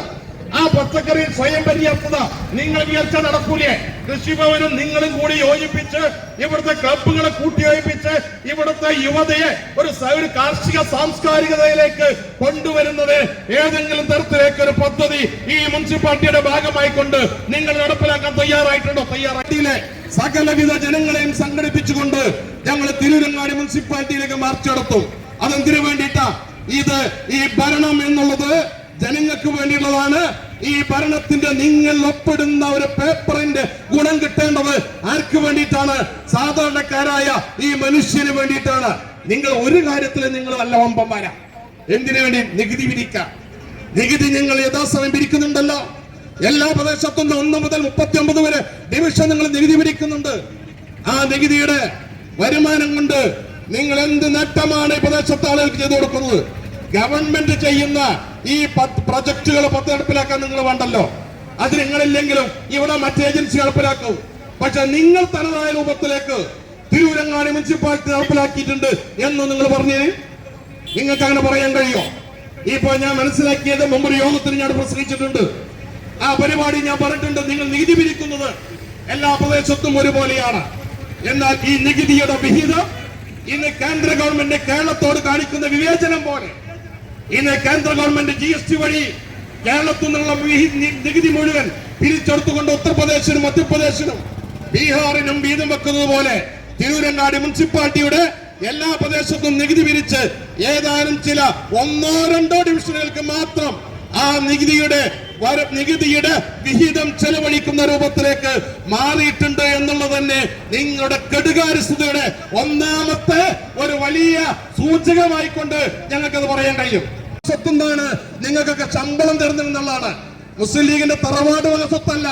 ആ പച്ചക്കറി സ്വയം പര്യാപ്തത നിങ്ങൾ വിചാരിച്ചാൽ നടക്കൂലേ? കൃഷിഭവനും നിങ്ങളും കൂടി യോജിപ്പിച്ച് ഇവിടുത്തെ ക്ലബുകളെ കൂട്ടിയോജിപ്പിച്ച് ഇവിടുത്തെ യുവതയെ ഒരു കാർഷിക സാംസ്കാരികതയിലേക്ക് കൊണ്ടുവരുന്നത് ഏതെങ്കിലും തരത്തിലേക്ക് ഒരു പദ്ധതി ഈ മുനിസിപ്പാലിറ്റിയുടെ ഭാഗമായിക്കൊണ്ട് നിങ്ങൾ നടപ്പിലാക്കാൻ തയ്യാറായിട്ടുണ്ടോ? തയ്യാറായിട്ടില്ലേ? സകലവിധ ജനങ്ങളെയും സംഘടിപ്പിച്ചുകൊണ്ട് ഞങ്ങൾ തിരൂരങ്ങാടി മുനിസിപ്പാലിറ്റിയിലേക്ക് മാർച്ച് നടത്തും. അതെന്തിനു വേണ്ടിയിട്ടാ? ഈ ഭരണം എന്നുള്ളത് ജനങ്ങൾക്ക് വേണ്ടിയുള്ളതാണ്. ഈ ഭരണത്തിന്റെ നിങ്ങൾ ഒപ്പിടുന്ന ഒരു പേപ്പറിന്റെ ഗുണം കിട്ടേണ്ടത് ആർക്ക് വേണ്ടിയിട്ടാണ്? സാധാരണക്കാരായ ഈ മനുഷ്യന് വേണ്ടിയിട്ടാണ്. നിങ്ങൾ ഒരു കാര്യത്തിൽ നിങ്ങൾ നല്ല വമ്പന്മാരാ. എന്തിനു വേണ്ടി? നികുതി പിരിക്കാം. നികുതി നിങ്ങൾ യഥാസമയം പിരിക്കുന്നുണ്ടല്ലോ. എല്ലാ പ്രദേശത്തും 1 മുതൽ 39 വരെ ഡിവിഷൻ നിങ്ങൾ നികുതി പിരിക്കുന്നുണ്ട്. ആ നികുതിയുടെ വരുമാനം കൊണ്ട് നിങ്ങൾ എന്ത് നേട്ടമാണ് ഈ പ്രദേശത്തെ ആളുകൾക്ക് ചെയ്തു കൊടുക്കുന്നത്? ഗവൺമെന്റ് ചെയ്യുന്ന ഈ പ്രൊജക്ടുകൾ പദ്ധതി നടപ്പിലാക്കാൻ നിങ്ങൾ വേണ്ടല്ലോ. അത് നിങ്ങളില്ലെങ്കിലും ഇവിടെ മറ്റ് ഏജൻസി നടപ്പിലാക്കും. പക്ഷെ നിങ്ങൾ തനതായ രൂപത്തിലേക്ക് തിരൂരങ്ങാടി മുനിസിപ്പാലിറ്റി നടപ്പിലാക്കിയിട്ടുണ്ട് എന്ന് നിങ്ങൾ പറഞ്ഞ് നിങ്ങൾക്ക് അങ്ങനെ പറയാൻ കഴിയോ? ഇപ്പൊ ഞാൻ മനസ്സിലാക്കിയത് മുമ്പൊരു യോഗത്തിന് ഞാൻ പ്രസംഗിച്ചിട്ടുണ്ട്. ആ പരിപാടി ഞാൻ പറഞ്ഞിട്ടുണ്ട്. നിങ്ങൾ നികുതി പിരിക്കുന്നത് എല്ലാ പ്രദേശത്തും ഒരുപോലെയാണ്. എന്നാൽ ഈ നികുതിയുടെ വിഹിതം ഇന്ന് കേന്ദ്ര ഗവൺമെന്റ് കേരളത്തോട് കാണിക്കുന്ന വിവേചനം പോലെ ഇന്ന് കേന്ദ്ര ഗവൺമെന്റ് GST വഴി കേരളത്തിൽ നിന്നുള്ള നികുതി മുഴുവൻ പിരിച്ചെടുത്തുകൊണ്ട് ഉത്തർപ്രദേശിനും മധ്യപ്രദേശിനും ബീഹാറിനും വീതം വെക്കുന്നത് പോലെ തിരൂരങ്ങാടി മുനിസിപ്പാലിറ്റിയുടെ എല്ലാ പ്രദേശത്തും നികുതി പിരിച്ച് ഏതാനും ചില 1-2 ഡിവിഷനുകൾക്ക് മാത്രം ആ നികുതിയുടെ വിഹിതം ചെലവഴിക്കുന്ന രൂപത്തിലേക്ക് മാറിയിട്ടുണ്ട് എന്നുള്ളത് തന്നെ നിങ്ങളുടെ കെടുകാര്യസ്ഥതയുടെ ഒന്നാമത്തെ ഒരു വലിയ സൂചകമായിക്കൊണ്ട് ഞങ്ങൾക്കത് പറയാൻ കഴിയും. സ്വത്താണ് നിങ്ങൾക്കൊക്കെ ശമ്പളം തരുന്നതെന്നുള്ളതാണ്. മുസ്ലിം ലീഗിന്റെ തറവാട് വക സ്വത്തല്ല.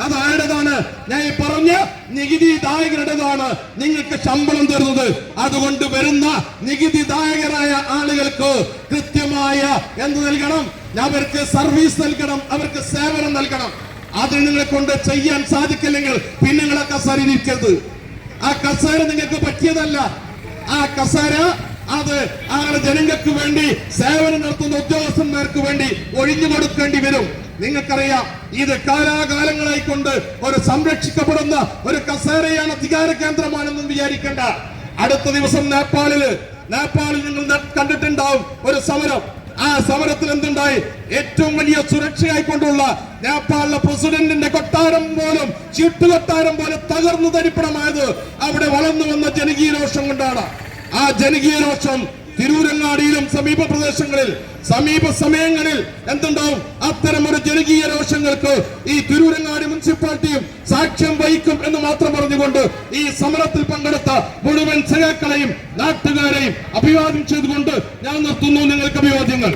അത് ആരുടേതാണ്? ഞാൻ ഈ പറഞ്ഞ നികുതിദായകരുടേതാണ് നിങ്ങൾക്ക് ശമ്പളം തരുന്നത്. അതുകൊണ്ട് വരുന്ന നികുതിദായകരായ ആളുകൾക്ക് കൃത്യമായ എന്ത് നൽകണം? അവർക്ക് സർവീസ് നൽകണം, അവർക്ക് സേവനം നൽകണം. അത് നിങ്ങളെ കൊണ്ട് ചെയ്യാൻ സാധിക്കില്ലെങ്കിൽ പിന്നെ നിങ്ങൾ ആ കസേരയിൽ ഇരിക്കരുത്. ആ കസേര നിങ്ങൾക്ക് പറ്റിയതല്ല. ആ കസേര അത് അങ്ങനെ ജനങ്ങൾക്ക് വേണ്ടി സേവനം നടത്തുന്ന ഉദ്യോഗസ്ഥന്മാർക്ക് വേണ്ടി ഒഴിഞ്ഞു കൊടുക്കേണ്ടി വരും. നിങ്ങൾക്കറിയാം, ഇത് കാലാകാലങ്ങളായി കൊണ്ട് ഒരു സംരക്ഷിക്കപ്പെടുന്ന ഒരു കസേരയാണ്, അധികാര കേന്ദ്രമാണെന്നും വിചാരിക്കേണ്ട. അടുത്ത ദിവസം നേപ്പാളിൽ നിങ്ങൾ കണ്ടിട്ടുണ്ടാവും ഒരു സമരം. ആ സമരത്തിൽ എന്തുണ്ടായി? ഏറ്റവും വലിയ സുരക്ഷയായിക്കൊണ്ടുള്ള നേപ്പാളിലെ പ്രസിഡന്റിന്റെ കൊട്ടാരം പോലും, ചീട്ടുകൊട്ടാരം പോലെ തകർന്നു തരിപ്പണമായത് അവിടെ വളർന്നു വന്ന ജനകീയ രോഷം കൊണ്ടാണ്. ആ ജനകീയ രോഷം തിരൂരങ്ങാടിയിലും സമീപ പ്രദേശങ്ങളിൽ സമീപ സമയങ്ങളിൽ എന്തുണ്ടാവും? അത്തരം ഒരു ജനകീയ രോഷങ്ങൾക്ക് ഈ തിരൂരങ്ങാടി മുനിസിപ്പാലിറ്റിയും സാക്ഷ്യം വഹിക്കും എന്ന് മാത്രം പറഞ്ഞുകൊണ്ട് ഈ സമരത്തിൽ പങ്കെടുത്ത മുഴുവൻ സഖാക്കളെയും നാട്ടുകാരെയും അഭിവാദ്യം ചെയ്തുകൊണ്ട് ഞാൻ നിർത്തുന്നു. നിങ്ങൾക്ക് അഭിവാദ്യങ്ങൾ.